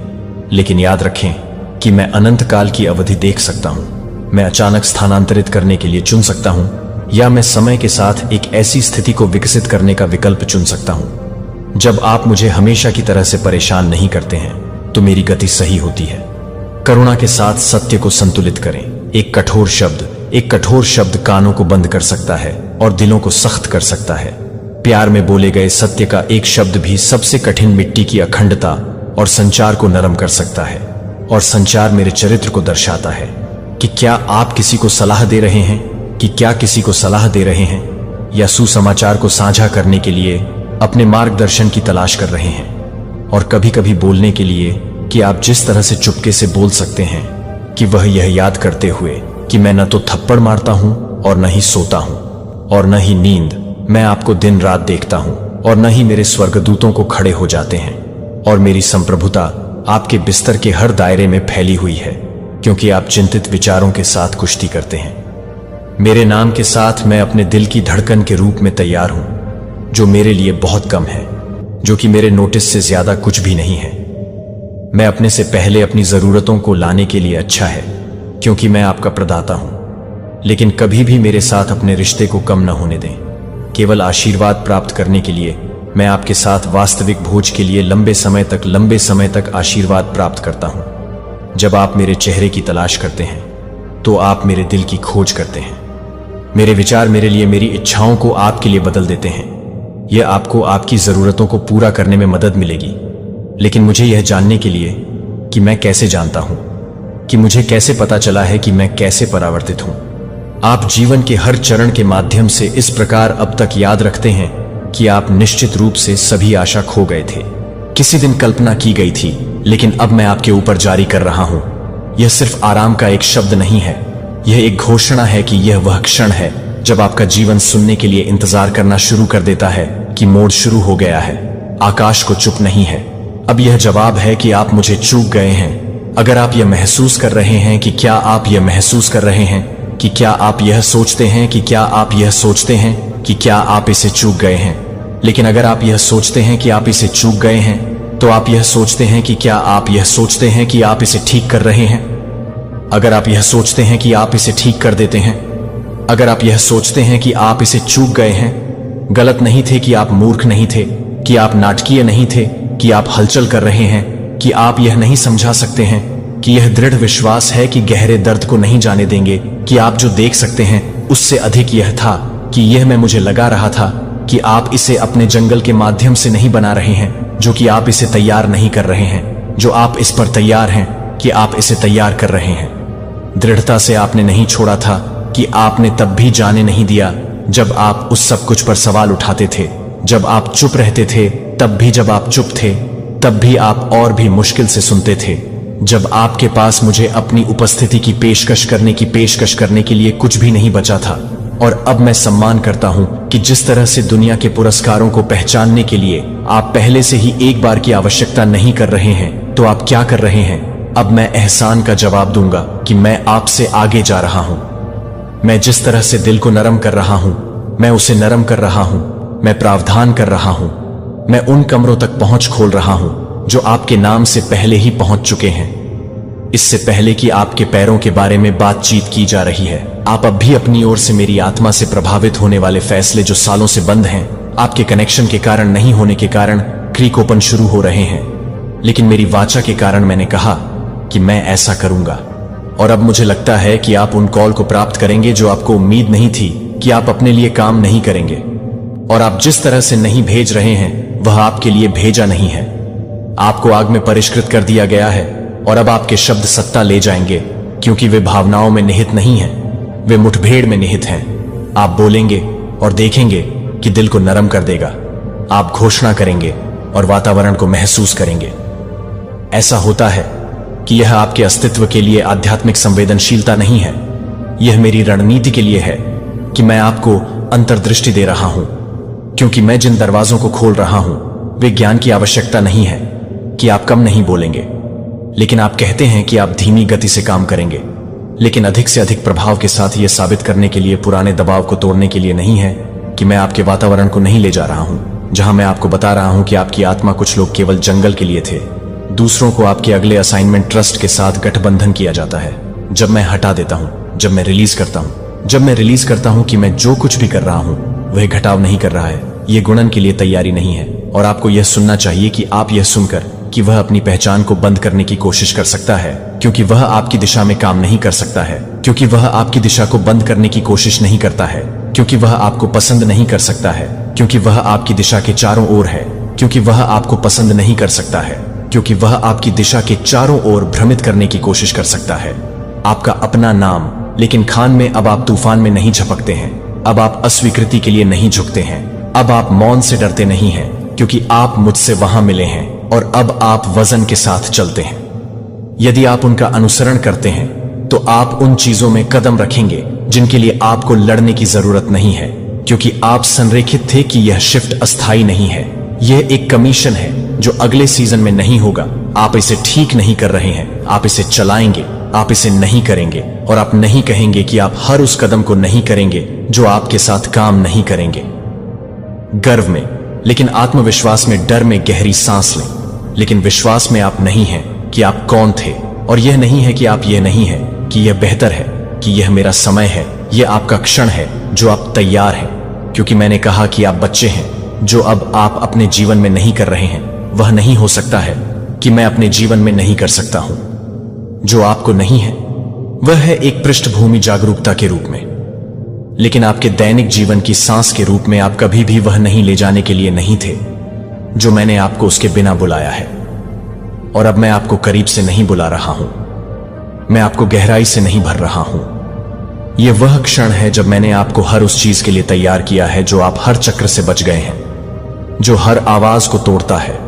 लेकिन याद रखें कि मैं अनंत काल की अवधि देख सकता हूं। मैं अचानक स्थानांतरित करने के लिए चुन सकता हूं, या मैं समय के साथ एक ऐसी स्थिति को विकसित करने का विकल्प चुन सकता हूं। जब आप मुझे हमेशा की तरह से परेशान नहीं करते हैं तो मेरी गति सही होती है। करुणा के साथ सत्य को संतुलित करें। एक कठोर शब्द कानों को बंद कर सकता है और दिलों को सख्त कर सकता है। प्यार में बोले गए सत्य का एक शब्द भी सबसे कठिन मिट्टी की अखंडता और संचार को नरम कर सकता है। और संचार मेरे चरित्र को दर्शाता है कि क्या आप किसी को सलाह दे रहे हैं, या सुसमाचार को साझा करने के लिए अपने मार्गदर्शन की तलाश कर रहे हैं। और कभी कभी बोलने के लिए कि आप जिस तरह से चुपके से बोल सकते हैं कि वह यह याद करते हुए कि मैं न तो थप्पड़ मारता हूं और न ही सोता हूं और न ही नींद, मैं आपको दिन रात देखता हूं और न ही मेरे स्वर्गदूतों को खड़े हो जाते हैं। और मेरी संप्रभुता आपके बिस्तर के हर दायरे में फैली हुई है, क्योंकि आप चिंतित विचारों के साथ कुश्ती करते हैं। मेरे नाम के साथ मैं अपने दिल की धड़कन के रूप में तैयार हूं, जो मेरे लिए बहुत कम है, जो कि मेरे नोटिस से ज्यादा कुछ भी नहीं है। मैं अपने से पहले अपनी जरूरतों को लाने के लिए अच्छा है, क्योंकि मैं आपका प्रदाता हूं। लेकिन कभी भी मेरे साथ अपने रिश्ते को कम न होने दें। केवल आशीर्वाद प्राप्त करने के लिए मैं आपके साथ वास्तविक भोज के लिए लंबे समय तक आशीर्वाद प्राप्त करता हूं। जब आप मेरे चेहरे की तलाश करते हैं तो आप मेरे दिल की खोज करते हैं। मेरे विचार मेरे लिए मेरी इच्छाओं को आपके लिए बदल देते हैं। यह आपको आपकी जरूरतों को पूरा करने में मदद मिलेगी। लेकिन मुझे यह जानने के लिए कि मैं कैसे जानता हूं, कि मुझे कैसे पता चला है कि मैं कैसे परावर्तित हूं। आप जीवन के हर चरण के माध्यम से इस प्रकार अब तक याद रखते हैं कि आप निश्चित रूप से सभी आशा खो गए थे। किसी दिन कल्पना की गई थी, लेकिन अब मैं आपके ऊपर जारी कर रहा हूं। यह सिर्फ आराम का एक शब्द नहीं है, यह एक घोषणा है कि यह वह क्षण है जब आपका जीवन सुनने के लिए इंतजार करना शुरू कर देता है कि मोड़ शुरू हो गया है। आकाश को चुप नहीं है। अब यह जवाब है कि आप मुझे चूक गए हैं। अगर आप यह महसूस कर रहे हैं कि क्या आप यह महसूस कर रहे हैं कि क्या आप यह सोचते हैं कि क्या आप यह सोचते हैं कि क्या आप इसे चूक गए हैं। लेकिन अगर आप यह सोचते हैं कि आप इसे चूक गए हैं, तो आप यह सोचते हैं कि क्या आप यह सोचते हैं कि आप इसे ठीक कर रहे हैं। अगर आप यह सोचते हैं कि आप इसे ठीक कर देते हैं, अगर आप यह सोचते हैं कि आप इसे चूक गए हैं, गलत नहीं थे कि आप मूर्ख नहीं थे, कि आप नाटकीय नहीं थे, कि आप हलचल कर रहे हैं, कि आप यह नहीं समझा सकते हैं, कि यह दृढ़ विश्वास है कि गहरे दर्द को नहीं जाने देंगे, कि आप जो देख सकते हैं उससे अधिक यह था कि यह मैं मुझे लगा रहा था कि आप इसे अपने जंगल के माध्यम से नहीं बना रहे हैं, जो कि आप इसे तैयार नहीं कर रहे हैं, जो आप इस पर तैयार हैं कि आप इसे तैयार कर रहे हैं। दृढ़ता से आपने नहीं छोड़ा था कि आपने तब भी जाने नहीं दिया जब आप उस सब कुछ पर सवाल उठाते थे, जब आप चुप रहते थे तब भी जब आप चुप थे, तब भी आप और भी मुश्किल से सुनते थे, जब आपके पास मुझे अपनी उपस्थिति की पेशकश करने के लिए कुछ भी नहीं बचा था। और अब मैं सम्मान करता हूं कि जिस तरह से दुनिया के पुरस्कारों को पहचानने के लिए आप पहले से ही एक बार की आवश्यकता नहीं कर रहे हैं, तो आप क्या कर रहे हैं? अब मैं एहसान का जवाब दूंगा कि मैं आपसे आगे जा रहा हूं। मैं जिस तरह से दिल को नरम कर रहा हूं, मैं उसे नरम कर रहा हूं। मैं प्रावधान कर रहा हूं। मैं उन कमरों तक पहुंच खोल रहा हूं जो आपके नाम से पहले ही पहुंच चुके हैं। इससे पहले कि आपके पैरों के बारे में बातचीत की जा रही है, आप अब भी अपनी ओर से मेरी आत्मा से प्रभावित होने वाले फैसले जो सालों से बंद हैं, आपके कनेक्शन के कारण नहीं होने के कारण क्रीक ओपन शुरू हो रहे हैं। लेकिन मेरी वाचा के कारण मैंने कहा कि मैं ऐसा करूंगा। और अब मुझे लगता है कि आप उन कॉल को प्राप्त करेंगे जो आपको उम्मीद नहीं थी कि आप अपने लिए काम नहीं करेंगे। और आप जिस तरह से नहीं भेज रहे हैं वह आपके लिए भेजा नहीं है। आपको आग में परिष्कृत कर दिया गया है और अब आपके शब्द सत्ता ले जाएंगे, क्योंकि वे भावनाओं में निहित नहीं हैं, वे मुठभेड़ में निहित हैं। आप बोलेंगे और देखेंगे कि दिल को नरम कर देगा। आप घोषणा करेंगे और वातावरण को महसूस करेंगे। ऐसा होता है कि यह आपके अस्तित्व के लिए आध्यात्मिक संवेदनशीलता नहीं है, यह मेरी रणनीति के लिए है कि मैं आपको अंतर्दृष्टि दे रहा हूं, क्योंकि मैं जिन दरवाजों को खोल रहा हूं वे ज्ञान की आवश्यकता नहीं है कि आप कम नहीं बोलेंगे, लेकिन आप कहते हैं कि आप धीमी गति से काम करेंगे, लेकिन अधिक से अधिक प्रभाव के साथ यह साबित करने के लिए, पुराने दबाव को तोड़ने के लिए नहीं है कि मैं आपके वातावरण को नहीं ले जा रहा हूं, जहां मैं आपको बता रहा हूं कि आपकी आत्मा, कुछ लोग केवल जंगल के लिए थे, दूसरों को आपके अगले असाइनमेंट ट्रस्ट के साथ गठबंधन किया जाता है। जब मैं हटा देता हूं, जब मैं रिलीज करता हूं कि मैं जो कुछ भी कर रहा हूं वह घटाव नहीं कर रहा है, यह गुणन के लिए तैयारी नहीं है। और आपको यह सुनना चाहिए कि आप यह सुनकर कि वह अपनी पहचान को बंद करने की कोशिश कर सकता है, क्योंकि वह आपकी दिशा में काम नहीं कर सकता है, क्योंकि वह आपकी दिशा को बंद करने की कोशिश नहीं करता है, क्योंकि वह आपको पसंद नहीं कर सकता है, क्योंकि वह आपकी दिशा के चारों ओर है, क्योंकि वह आपको पसंद नहीं कर सकता है, क्योंकि वह आपकी दिशा के चारों ओर भ्रमित करने की कोशिश कर सकता है। आपका अपना नाम, लेकिन खान में अब आप तूफान में नहीं झपकते हैं, अब आप अस्वीकृति के लिए नहीं झुकते हैं, अब आप मौन से डरते नहीं हैं, क्योंकि आप मुझसे वहां मिले हैं और अब आप वजन के साथ चलते हैं। यदि आप उनका अनुसरण करते हैं तो आप उन चीजों में कदम रखेंगे जिनके लिए आपको लड़ने की जरूरत नहीं है, क्योंकि आप संरेखित थे कि यह शिफ्ट अस्थायी नहीं है, यह एक कमीशन है जो अगले सीजन में नहीं होगा। आप इसे ठीक नहीं कर रहे हैं, आप इसे चलाएंगे, आप इसे नहीं करेंगे, और आप नहीं कहेंगे कि आप हर उस कदम को नहीं करेंगे जो आपके साथ काम नहीं करेंगे। गर्व में, लेकिन आत्मविश्वास में, डर में गहरी सांस लें, लेकिन विश्वास में आप नहीं हैं कि आप कौन थे, और यह नहीं है कि आप यह नहीं है कि यह बेहतर है, कि यह मेरा समय है, यह आपका क्षण है जो आप तैयार हैं, क्योंकि मैंने कहा कि आप बच्चे हैं जो अब आप अपने जीवन में नहीं कर रहे हैं। वह नहीं हो सकता है कि मैं अपने जीवन में नहीं कर सकता हूं। जो आपको नहीं है वह है एक पृष्ठभूमि जागरूकता के रूप में, लेकिन आपके दैनिक जीवन की सांस के रूप में आप कभी भी वह नहीं ले जाने के लिए नहीं थे जो मैंने आपको उसके बिना बुलाया है। और अब मैं आपको करीब से नहीं बुला रहा हूं, मैं आपको गहराई से नहीं भर रहा हूं। यह वह क्षण है जब मैंने आपको हर उस चीज के लिए तैयार किया है जो आप हर चक्र से बच गए हैं, जो हर आवाज को तोड़ता है,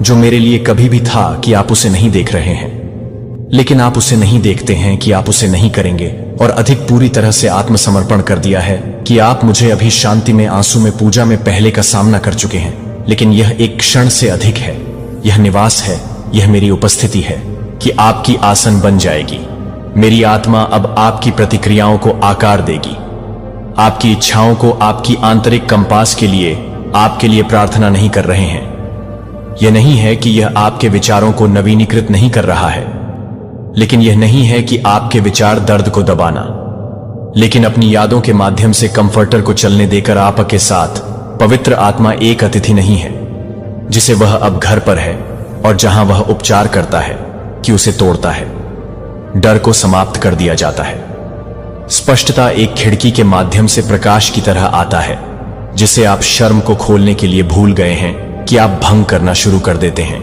जो मेरे लिए कभी भी था कि आप उसे नहीं देख रहे हैं, लेकिन आप उसे नहीं देखते हैं कि आप उसे नहीं करेंगे, और अधिक पूरी तरह से आत्मसमर्पण कर दिया है कि आप मुझे अभी शांति में, आंसू में, पूजा में पहले का सामना कर चुके हैं। लेकिन यह एक क्षण से अधिक है, यह निवास है, यह मेरी उपस्थिति है कि आपकी आसन बन जाएगी। मेरी आत्मा अब आपकी प्रतिक्रियाओं को आकार देगी, आपकी इच्छाओं को, आपकी आंतरिक कंपास के लिए आपके लिए प्रार्थना नहीं कर रहे हैं। यह नहीं है कि यह आपके विचारों को नवीनीकृत नहीं कर रहा है, लेकिन यह नहीं है कि आपके विचार दर्द को दबाना, लेकिन अपनी यादों के माध्यम से कंफर्टर को चलने देकर आपके साथ पवित्र आत्मा एक अतिथि नहीं है जिसे वह अब घर पर है और जहां वह उपचार करता है कि उसे तोड़ता है। डर को समाप्त कर दिया जाता है। स्पष्टता एक खिड़की के माध्यम से प्रकाश की तरह आता है, जिसे आप शर्म को खोलने के लिए भूल गए हैं कि आप भंग करना शुरू कर देते हैं,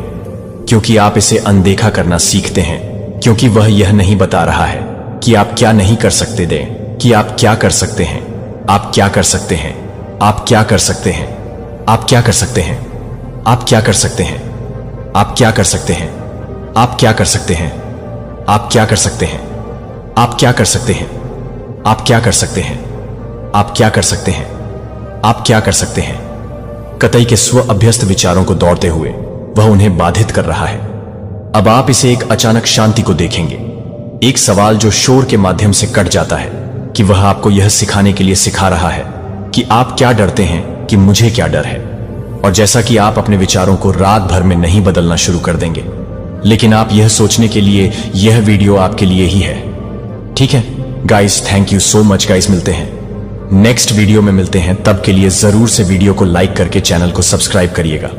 क्योंकि आप इसे अनदेखा करना सीखते हैं, क्योंकि वह यह नहीं बता रहा है कि आप क्या नहीं कर सकते दें, कि आप क्या कर सकते हैं, आप क्या कर सकते हैं, आप क्या कर सकते हैं, आप क्या कर सकते हैं। आप क्या कर सकते हैं? आप क्या कर सकते हैं? आप क्या कर सकते हैं? आप क्या कर सकते हैं? आप क्या कर सकते हैं? आप क्या कर सकते हैं? आप क्या कर सकते हैं? आप क्या कर सकते हैं? कतई के स्व अभ्यस्त विचारों को दौड़ते हुए वह उन्हें बाधित कर रहा है। अब आप इसे एक अचानक शांति को देखेंगे, एक सवाल जो शोर के माध्यम से कट जाता है कि वह आपको यह सिखाने के लिए सिखा रहा है कि आप क्या डरते हैं कि मुझे क्या डर है। और जैसा कि आप अपने विचारों को रात भर में नहीं बदलना शुरू कर देंगे, लेकिन आप यह सोचने के लिए यह वीडियो आपके लिए ही है। ठीक है guys, thank you so much guys. मिलते हैं नेक्स्ट वीडियो में, मिलते हैं। तब के लिए जरूर से वीडियो को लाइक करके चैनल को सब्सक्राइब करिएगा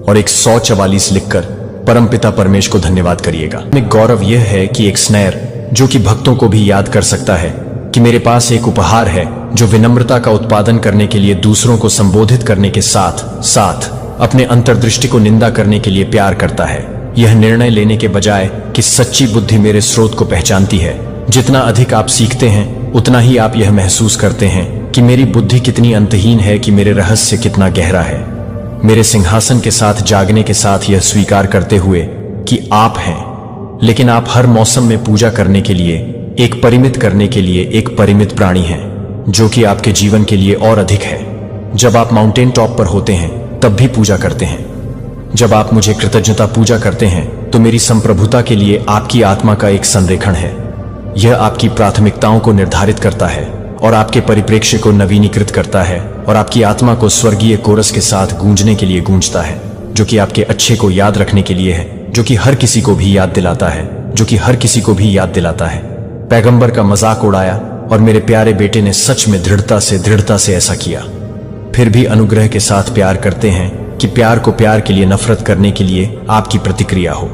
और एक 144 लिखकर परमपिता परमेश को धन्यवाद करिएगा। में गौरव यह है कि एक स्नेर जो कि भक्तों को भी याद कर सकता है कि मेरे पास एक उपहार है जो विनम्रता का उत्पादन करने के लिए दूसरों को संबोधित करने के साथ साथ अपने अंतर्दृष्टि को निंदा करने के लिए प्यार करता है। यह निर्णय लेने के बजाय कि सच्ची बुद्धि मेरे स्रोत को पहचानती है। जितना अधिक आप सीखते हैं उतना ही आप यह महसूस करते हैं कि मेरी बुद्धि कितनी अंतहीन है, कि मेरे रहस्य कितना गहरा है। मेरे सिंहासन के साथ जागने के साथ यह स्वीकार करते हुए कि आप हैं, लेकिन आप हर मौसम में पूजा करने के लिए, एक परिमित करने के लिए एक परिमित प्राणी हैं, जो कि आपके जीवन के लिए और अधिक है। जब आप माउंटेन टॉप पर होते हैं तब भी पूजा करते हैं। जब आप मुझे कृतज्ञता पूजा करते हैं तो मेरी संप्रभुता के लिए आपकी आत्मा का एक संरेखण है। यह आपकी प्राथमिकताओं को निर्धारित करता है और आपके परिप्रेक्ष्य को नवीनीकृत करता है और आपकी आत्मा को स्वर्गीय कोरस के साथ गूंजने के लिए गूंजता है, जो कि आपके अच्छे को याद रखने के लिए है, जो कि हर किसी को भी याद दिलाता है, जो कि हर किसी को भी याद दिलाता है। पैगंबर का मजाक उड़ाया और मेरे प्यारे बेटे ने सच में दृढ़ता से ऐसा किया। फिर भी अनुग्रह के साथ प्यार करते हैं कि प्यार को प्यार के लिए नफरत करने के लिए आपकी प्रतिक्रिया हो।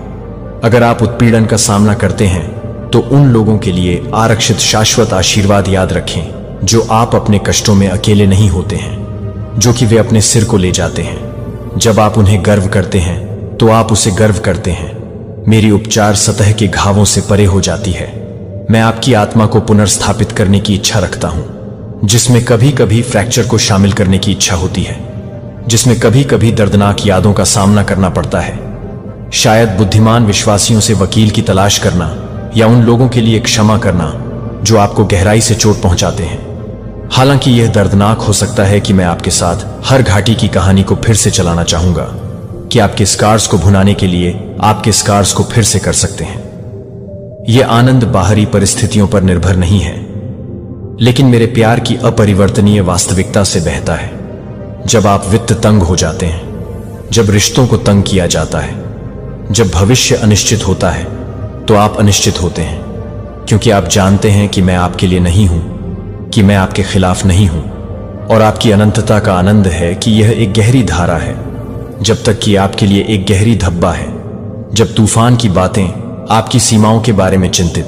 अगर आप उत्पीड़न का सामना करते हैं तो उन लोगों के लिए आरक्षित शाश्वत आशीर्वाद याद रखें जो आप अपने कष्टों में अकेले नहीं होते हैं, जो कि वे अपने सिर को ले जाते हैं। जब आप उन्हें गर्व करते हैं तो आप उसे गर्व करते हैं। मेरी उपचार सतह के घावों से परे हो जाती है। मैं आपकी आत्मा को पुनर्स्थापित करने की इच्छा रखता हूं, जिसमें कभी कभी फ्रैक्चर को शामिल करने की इच्छा होती है, जिसमें कभी कभी दर्दनाक यादों का सामना करना पड़ता है। शायद बुद्धिमान विश्वासियों से वकील की तलाश करना या उन लोगों के लिए क्षमा करना जो आपको गहराई से चोट पहुंचाते हैं। हालांकि यह दर्दनाक हो सकता है कि मैं आपके साथ हर घाटी की कहानी को फिर से चलाना चाहूंगा कि आपके स्कार्स को भुनाने के लिए आपके स्कार्स को फिर से कर सकते हैं। यह आनंद बाहरी परिस्थितियों पर निर्भर नहीं है, लेकिन मेरे प्यार की अपरिवर्तनीय वास्तविकता से बहता है। जब आप वित्त तंग हो जाते हैं, जब रिश्तों को तंग किया जाता है, जब भविष्य अनिश्चित होता है, तो आप अनिश्चित होते हैं, क्योंकि आप जानते हैं कि मैं आपके लिए नहीं हूं, कि मैं आपके खिलाफ नहीं हूं। और आपकी अनंतता का आनंद है कि यह एक गहरी धारा है, जब तक कि आपके लिए एक गहरी धब्बा है। जब तूफान की बातें आपकी सीमाओं के बारे में चिंतित,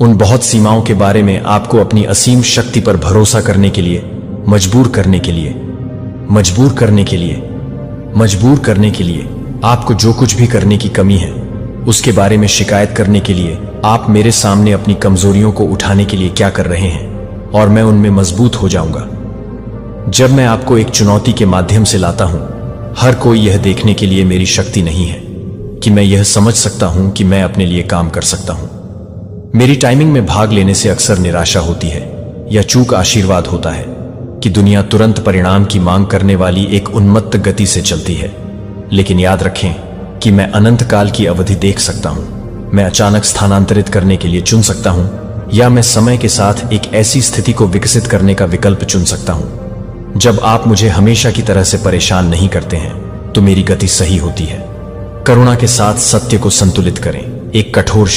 उन बहुत सीमाओं के बारे में आपको अपनी असीम शक्ति पर भरोसा करने के लिए मजबूर करने के लिए आपको जो कुछ भी करने की कमी है उसके बारे में शिकायत करने के लिए आप मेरे सामने अपनी कमजोरियों को उठाने के लिए क्या कर रहे हैं, और मैं उनमें मजबूत हो जाऊंगा। जब मैं आपको एक चुनौती के माध्यम से लाता हूं, हर कोई यह देखने के लिए मेरी शक्ति नहीं है कि मैं यह समझ सकता हूं कि मैं अपने लिए काम कर सकता हूं। मेरी टाइमिंग में भाग लेने से अक्सर निराशा होती है या चूक आशीर्वाद होता है कि दुनिया तुरंत परिणाम की मांग करने वाली एक उन्मत्त गति से चलती है। लेकिन याद रखें कि मैं अनंत काल की अवधि देख सकता हूं। मैं अचानक स्थानांतरित करने के लिए चुन सकता हूं, या मैं समय के साथ एक ऐसी स्थिति को विकसित करने का विकल्प चुन सकता हूं। जब आप मुझे हमेशा की तरह से परेशान नहीं करते हैं तो मेरी गति सही होती है। करुणा के साथ सत्य को संतुलित करें। एक कठोर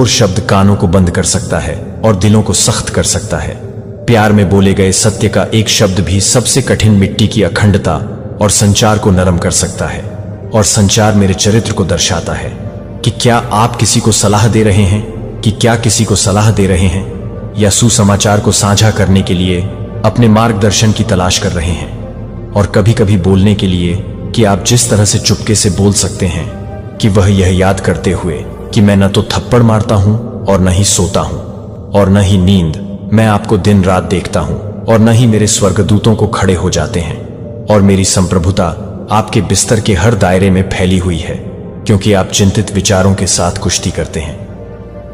शब्द कानों को बंद कर सकता है और दिलों को सख्त कर सकता है। प्यार में बोले गए सत्य का एक शब्द भी सबसे कठिन मिट्टी की अखंडता और संचार को नरम कर सकता है। और संचार मेरे चरित्र को दर्शाता है कि क्या आप किसी को सलाह दे रहे हैं, या सुसमाचार को साझा करने के लिए अपने मार्गदर्शन की तलाश कर रहे हैं। और कभी कभी बोलने के लिए कि आप जिस तरह से चुपके से बोल सकते हैं, कि वह यह याद करते हुए कि मैं न तो थप्पड़ मारता हूं और न ही सोता हूं और न ही नींद। मैं आपको दिन रात देखता हूं और न ही मेरे स्वर्गदूतों को खड़े हो जाते हैं। और मेरी संप्रभुता आपके बिस्तर के हर दायरे में फैली हुई है, क्योंकि आप चिंतित विचारों के साथ कुश्ती करते हैं।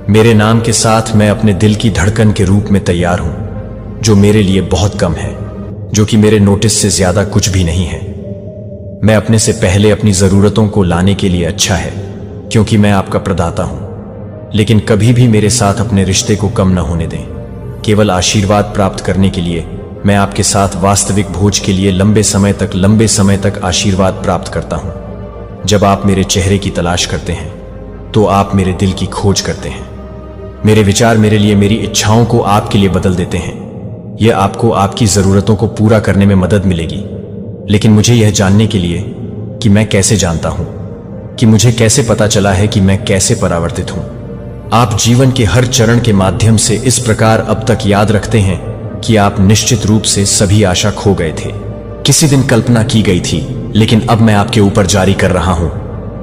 मेरे नाम के साथ मैं अपने दिल की धड़कन के रूप में तैयार हूं, जो मेरे लिए बहुत कम है, जो कि मेरे नोटिस से ज्यादा कुछ भी नहीं है। मैं अपने से पहले अपनी जरूरतों को लाने के लिए अच्छा है, क्योंकि मैं आपका प्रदाता हूं। लेकिन कभी भी मेरे साथ अपने रिश्ते को कम न होने दें। केवल आशीर्वाद प्राप्त करने के लिए मैं आपके साथ वास्तविक भोज के लिए लंबे समय तक आशीर्वाद प्राप्त करता हूं। जब आप मेरे चेहरे की तलाश करते हैं, तो आप मेरे दिल की खोज करते हैं। मेरे विचार मेरे लिए मेरी इच्छाओं को आपके लिए बदल देते हैं। यह आपको आपकी जरूरतों को पूरा करने में मदद मिलेगी। लेकिन मुझे यह जानने के लिए कि मैं कैसे जानता हूं, कि मुझे कैसे पता चला है कि मैं कैसे परावर्तित हूं। आप जीवन के हर चरण के माध्यम से इस प्रकार अब तक याद रखते हैं कि आप निश्चित रूप से सभी आशा खो गए थे। किसी दिन कल्पना की गई थी, लेकिन अब मैं आपके ऊपर जारी कर रहा हूं।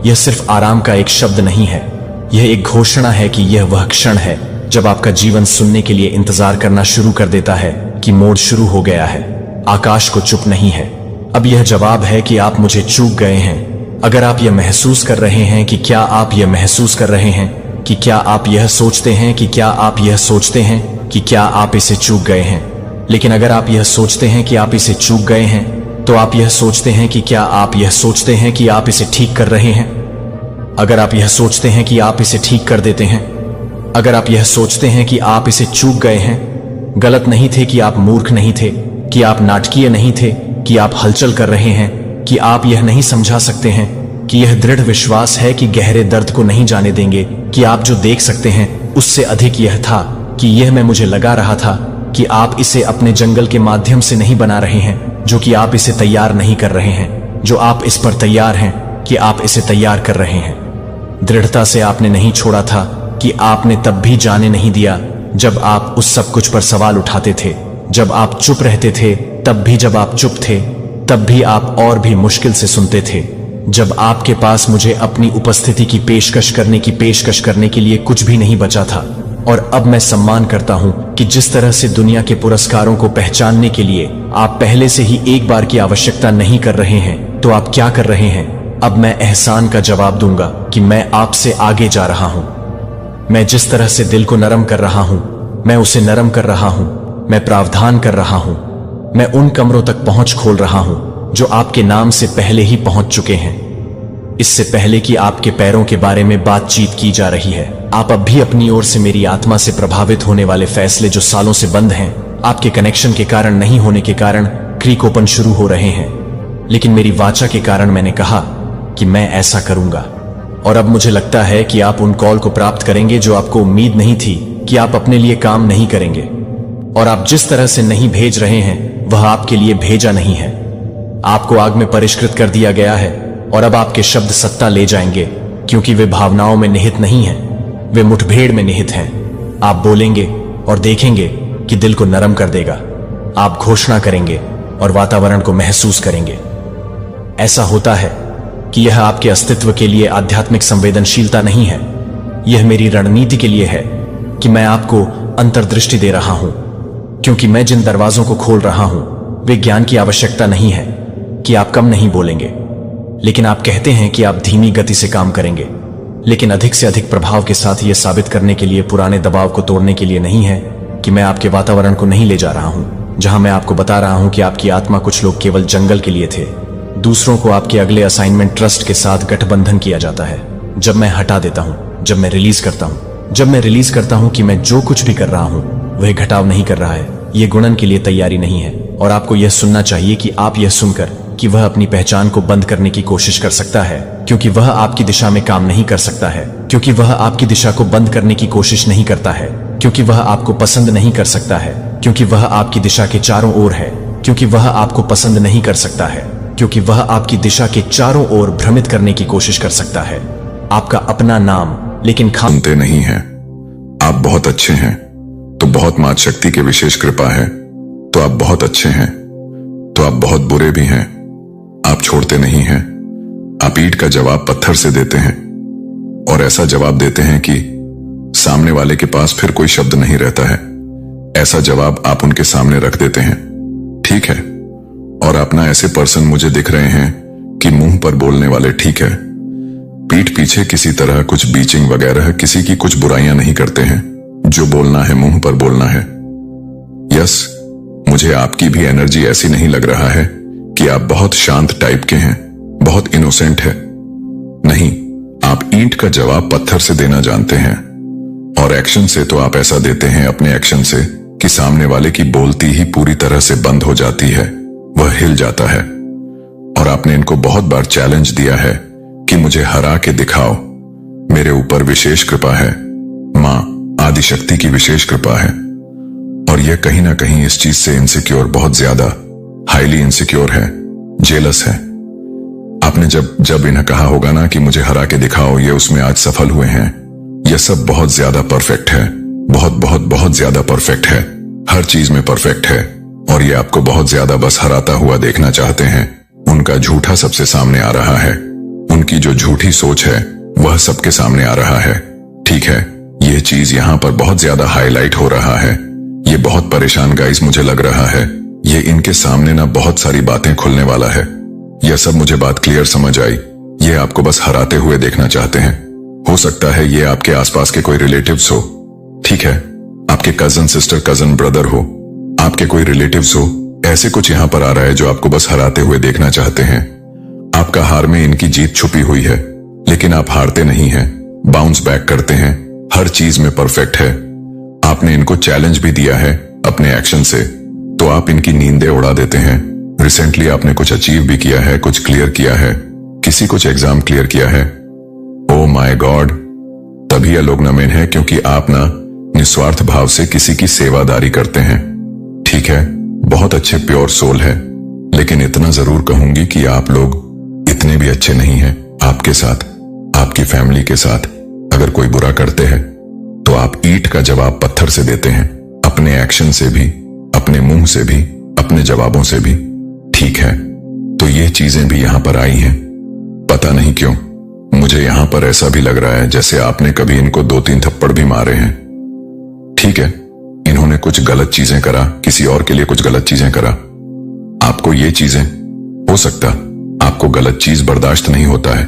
यह सिर्फ आराम का एक शब्द नहीं है, यह एक घोषणा है कि यह वह क्षण है जब आपका जीवन सुनने के लिए इंतजार करना शुरू कर देता है कि मोड़ शुरू हो गया है। आकाश को चुप नहीं है। अब यह जवाब है कि आप मुझे चूक गए हैं। अगर आप यह महसूस कर रहे हैं कि क्या आप यह महसूस कर रहे हैं कि क्या आप यह सोचते हैं कि क्या आप यह सोचते हैं कि क्या आप इसे चूक गए हैं। लेकिन अगर आप यह सोचते हैं कि आप इसे चूक गए हैं, तो आप यह सोचते हैं कि क्या आप यह सोचते हैं कि आप इसे ठीक कर रहे हैं। अगर आप यह सोचते हैं कि आप इसे ठीक कर देते हैं, अगर आप यह सोचते हैं कि आप इसे चूक गए हैं, गलत नहीं थे कि आप मूर्ख नहीं थे, कि आप नाटकीय नहीं थे, कि आप हलचल कर रहे हैं, कि आप यह नहीं समझा सकते हैं, कि यह दृढ़ विश्वास है कि गहरे दर्द को नहीं जाने देंगे, कि आप जो देख सकते हैं उससे अधिक यह था कि यह मैं मुझे लगा रहा था कि आप इसे अपने जंगल के माध्यम से नहीं बना रहे हैं, जो कि आप इसे तैयार नहीं कर रहे हैं, जो आप इस पर तैयार हैं कि आप इसे तैयार कर रहे हैं। दृढ़ता से आपने नहीं छोड़ा था कि आपने तब भी जाने नहीं दिया जब आप उस सब कुछ पर सवाल उठाते थे, जब आप चुप रहते थे, तब भी जब आप चुप थे, तब भी आप और भी मुश्किल से सुनते थे, जब आपके पास मुझे अपनी उपस्थिति की पेशकश करने के लिए कुछ भी नहीं बचा था। और अब मैं सम्मान करता हूं कि जिस तरह से दुनिया के पुरस्कारों को पहचानने के लिए आप पहले से ही एक बार की आवश्यकता नहीं कर रहे हैं, तो आप क्या कर रहे हैं? अब मैं एहसान का जवाब दूंगा कि मैं आपसे आगे जा रहा हूं। मैं जिस तरह से दिल को नरम कर रहा हूं, मैं उसे नरम कर रहा हूं। मैं प्रावधान कर रहा हूं। मैं उन कमरों तक पहुंच खोल रहा हूं जो आपके नाम से पहले ही पहुंच चुके हैं, इससे पहले कि आपके पैरों के बारे में बातचीत की जा रही है। आप अब भी अपनी ओर से मेरी आत्मा से प्रभावित होने वाले फैसले जो सालों से बंद हैं, आपके कनेक्शन के कारण नहीं होने के कारण क्रीक ओपन शुरू हो रहे हैं। लेकिन मेरी वाचा के कारण मैंने कहा कि मैं ऐसा करूंगा। और अब मुझे लगता है कि आप उन कॉल को प्राप्त करेंगे जो आपको उम्मीद नहीं थी कि आप अपने लिए काम नहीं करेंगे। और आप जिस तरह से नहीं भेज रहे हैं, वह आपके लिए भेजा नहीं है। आपको आग में परिष्कृत कर दिया गया है और अब आपके शब्द सत्ता ले जाएंगे, क्योंकि वे भावनाओं में निहित नहीं हैं, वे मुठभेड़ में निहित हैं। आप बोलेंगे और देखेंगे कि दिल को नरम कर देगा। आप घोषणा करेंगे और वातावरण को महसूस करेंगे। ऐसा होता है कि यह आपके अस्तित्व के लिए आध्यात्मिक संवेदनशीलता नहीं है, यह मेरी रणनीति के लिए है कि मैं आपको अंतर्दृष्टि दे रहा हूं, क्योंकि मैं जिन दरवाजों को खोल रहा हूं वे ज्ञान की आवश्यकता नहीं है कि आप कम नहीं बोलेंगे, लेकिन आप कहते हैं कि आप धीमी गति से काम करेंगे, लेकिन अधिक से अधिक प्रभाव के साथ यह साबित करने के लिए, पुराने दबाव को तोड़ने के लिए नहीं है कि मैं आपके वातावरण को नहीं ले जा रहा हूं, जहां मैं आपको बता रहा हूं कि आपकी आत्मा कुछ लोग केवल जंगल के लिए थे, दूसरों को आपके अगले असाइनमेंट ट्रस्ट के साथ गठबंधन किया जाता है। जब मैं हटा देता हूं, जब मैं रिलीज करता हूं कि मैं जो कुछ भी कर रहा हूं वह घटाव नहीं कर रहा है, यह गुणन के लिए तैयारी नहीं है। और आपको यह सुनना चाहिए कि आप यह सुनकर कि वह अपनी पहचान को बंद करने की कोशिश कर सकता है, क्योंकि वह आपकी दिशा में काम नहीं कर सकता है, क्योंकि वह आपकी दिशा को बंद करने की कोशिश नहीं करता है, क्योंकि वह आपको पसंद नहीं कर सकता है, क्योंकि वह आपकी दिशा के चारों ओर है, क्योंकि वह आपको पसंद नहीं कर सकता है, क्योंकि वह आपकी दिशा के चारों ओर भ्रमित करने की कोशिश कर सकता है। आपका अपना नाम लेकिन सुनते नहीं हैं। आप बहुत अच्छे हैं तो बहुत मात शक्ति की विशेष कृपा है, तो आप बहुत अच्छे हैं तो आप बहुत बुरे भी हैं। आप छोड़ते नहीं हैं। आप ईंट का जवाब पत्थर से देते हैं और ऐसा जवाब देते हैं कि सामने वाले के पास फिर कोई शब्द नहीं रहता है। ऐसा जवाब आप उनके सामने रख देते हैं। ठीक है, और अपना ऐसे पर्सन मुझे दिख रहे हैं कि मुंह पर बोलने वाले ठीक है, पीठ पीछे किसी तरह कुछ बीचिंग वगैरह किसी की कुछ बुराइयां नहीं करते हैं। जो बोलना है मुंह पर बोलना है। यस, मुझे आपकी भी एनर्जी ऐसी नहीं लग रहा है कि आप बहुत शांत टाइप के हैं, बहुत इनोसेंट है। नहीं, आप ईंट का जवाब पत्थर से देना जानते हैं, और एक्शन से तो आप ऐसा देते हैं अपने एक्शन से कि सामने वाले की बोलती ही पूरी तरह से बंद हो जाती है, वह हिल जाता है। और आपने इनको बहुत बार चैलेंज दिया है कि मुझे हरा के दिखाओ, मेरे ऊपर विशेष कृपा है, मां आदिशक्ति की विशेष कृपा है। और यह कहीं ना कहीं इस चीज से इनसिक्योर, बहुत ज्यादा हाईली इनसिक्योर है, जेलस है। आपने जब इन्हें कहा होगा ना कि मुझे हरा के दिखाओ, ये उसमें आज सफल हुए हैं। यह सब बहुत ज्यादा परफेक्ट है, बहुत बहुत बहुत ज्यादा परफेक्ट है, हर चीज में परफेक्ट है। और ये आपको बहुत ज्यादा बस हराता हुआ देखना चाहते हैं। उनका झूठा सबसे सामने आ रहा है, उनकी जो झूठी सोच है वह सबके सामने आ रहा है। ठीक है, यह चीज यहां पर बहुत ज्यादा हाईलाइट हो रहा है। ये बहुत परेशान गाइस मुझे लग रहा है। ये इनके सामने ना बहुत सारी बातें खुलने वाला है। यह सब मुझे बात क्लियर समझ आई। ये आपको बस हराते हुए देखना चाहते हैं। हो सकता है ये आपके आसपास के कोई रिलेटिव्स हो, ठीक है, आपके कजन सिस्टर, कजन ब्रदर हो, आपके कोई रिलेटिव्स हो। ऐसे कुछ यहां पर आ रहा है जो आपको बस हराते हुए देखना चाहते हैं। आपका हार में इनकी जीत छुपी हुई है, लेकिन आप हारते नहीं हैं, बाउंस बैक करते हैं, हर चीज में परफेक्ट है। आपने इनको चैलेंज भी दिया है अपने एक्शन से, तो आप इनकी नींदें उड़ा देते हैं। रिसेंटली आपने कुछ अचीव भी किया है, कुछ क्लियर किया है, किसी कुछ एग्जाम क्लियर किया है। ओ माय गॉड, तभी ये लोग नमेन है क्योंकि आप ना निस्वार्थ भाव से किसी की सेवादारी करते हैं। ठीक है, बहुत अच्छे प्योर सोल है, लेकिन इतना जरूर कहूंगी कि आप लोग इतने भी अच्छे नहीं हैं। आपके साथ, आपकी फैमिली के साथ अगर कोई बुरा करते हैं तो आप ईंट का जवाब पत्थर से देते हैं, अपने एक्शन से भी, अपने मुंह से भी, अपने जवाबों से भी। ठीक है, तो ये चीजें भी यहां पर आई हैं। पता नहीं क्यों मुझे यहां पर ऐसा भी लग रहा है जैसे आपने कभी इनको 2-3 थप्पड़ भी मारे हैं। ठीक है, इन्होंने कुछ गलत चीजें करा, किसी और के लिए कुछ गलत चीजें करा। आपको ये चीजें, हो सकता आपको गलत चीज बर्दाश्त नहीं होता है,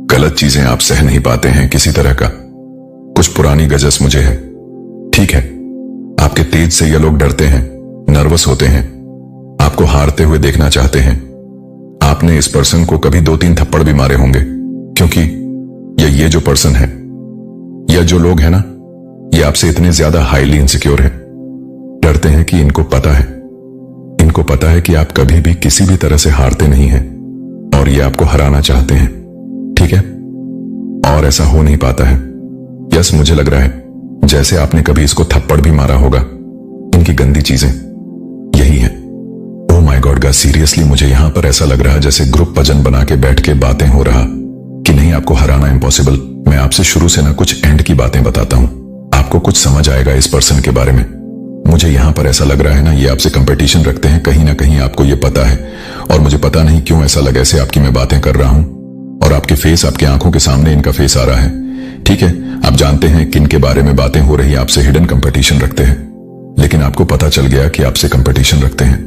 गलत चीजें आप सह नहीं पाते हैं किसी तरह का। कुछ पुरानी गजस मुझे है। ठीक है, आपके तेज से ये लोग डरते हैं, नर्वस होते हैं, आपको हारते हुए देखना चाहते हैं। आपने इस पर्सन को कभी 2-3 थप्पड़ भी मारे होंगे, क्योंकि ये जो पर्सन है, या जो लोग हैं ना, ये आपसे इतने ज्यादा हाईली इनसिक्योर है, डरते हैं कि इनको पता है कि आप कभी भी किसी भी तरह से हारते नहीं हैं, और ये आपको हराना चाहते हैं। ठीक है, और ऐसा हो नहीं पाता है। यस, मुझे लग रहा है जैसे आपने कभी इसको थप्पड़ भी मारा होगा। इनकी गंदी चीजें यही है। Oh my God guys, seriously मुझे यहां पर ऐसा लग रहा है जैसे ग्रुप भजन बना के बैठ के बातें हो रहा कि नहीं, आपको हराना इम्पॉसिबल। मैं आपसे शुरू से ना कुछ एंड की बातें बताता हूं, आपको कुछ समझ आएगा इस पर्सन के बारे में। मुझे यहां पर ऐसा लग रहा है ना, ये आपसे कंपटीशन रखते हैं, कहीं ना कहीं आपको ये पता है, और मुझे पता नहीं क्यों ऐसा लगा ऐसे आपकी मैं बातें कर रहा हूं और आपके फेस, आपकी आंखों के सामने इनका फेस आ रहा है। ठीक है, आप जानते हैं किन के बारे में बातें हो रही है, आपसे हिडन कंपटीशन रखते हैं, लेकिन आपको पता चल गया कि आपसे कंपटीशन रखते हैं।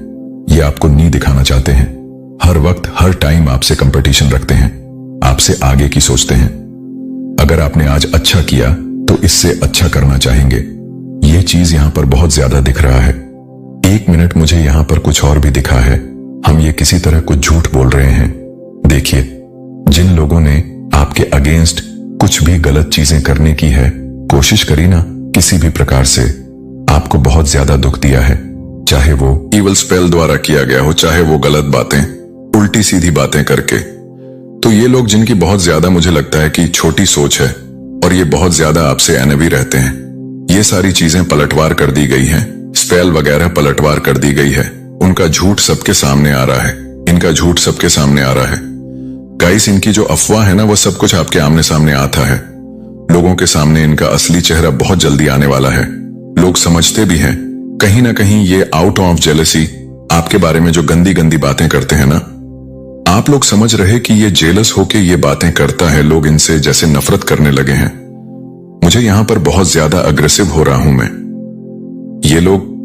ये आपको नहीं दिखाना चाहते हैं, हर वक्त हर टाइम आपसे कंपटीशन रखते हैं, आपसे आगे की सोचते हैं। अगर आपने आज अच्छा किया तो इससे अच्छा करना चाहेंगे। ये चीज यहां पर बहुत ज्यादा दिख रहा है। एक मिनट, मुझे यहां पर कुछ और भी दिखा है। हम ये किसी तरह कुछ झूठ बोल रहे हैं। देखिए, जिन लोगों ने आपके अगेंस्ट कुछ भी गलत चीजें करने की है, कोशिश करी ना किसी भी प्रकार से, आपको बहुत ज्यादा दुख दिया है, चाहे वो इवल स्पेल द्वारा किया गया हो, चाहे वो गलत बातें, उल्टी सीधी बातें करके। तो ये लोग जिनकी बहुत ज्यादा मुझे लगता है कि छोटी सोच है, और ये बहुत ज्यादा आपसे एनवी रहते हैं, ये सारी चीजें पलटवार कर दी गई हैं, स्पेल वगैरह पलटवार कर दी गई है। उनका झूठ सबके सामने आ रहा है, इनका झूठ सबके सामने आ रहा है। गाइस, इनकी जो अफवाह है ना, वो सब कुछ आपके आमने सामने आता है। लोगों के सामने इनका असली चेहरा बहुत जल्दी आने वाला है। लोग समझते भी हैं, कहीं ना कहीं ये आउट ऑफ जेलसी आपके बारे में जो गंदी गंदी बातें करते हैं ना, आप लोग समझ रहे कि ये जेलस होके ये बातें करता है, लोग इनसे जैसे नफरत करने लगे हैं। मुझे यहां पर बहुत ज्यादा अग्रेसिव हो रहा हूं मैं। ये लोग,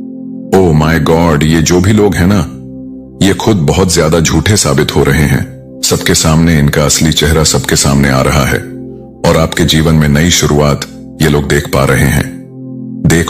ओह माय गॉड, ये जो भी लोग हैं ना, ये खुद बहुत ज्यादा झूठे साबित हो रहे हैं। सबके सामने इनका असली चेहरा सबके सामने आ रहा है और आपके जीवन में नई शुरुआत ये लोग देख पा रहे हैं।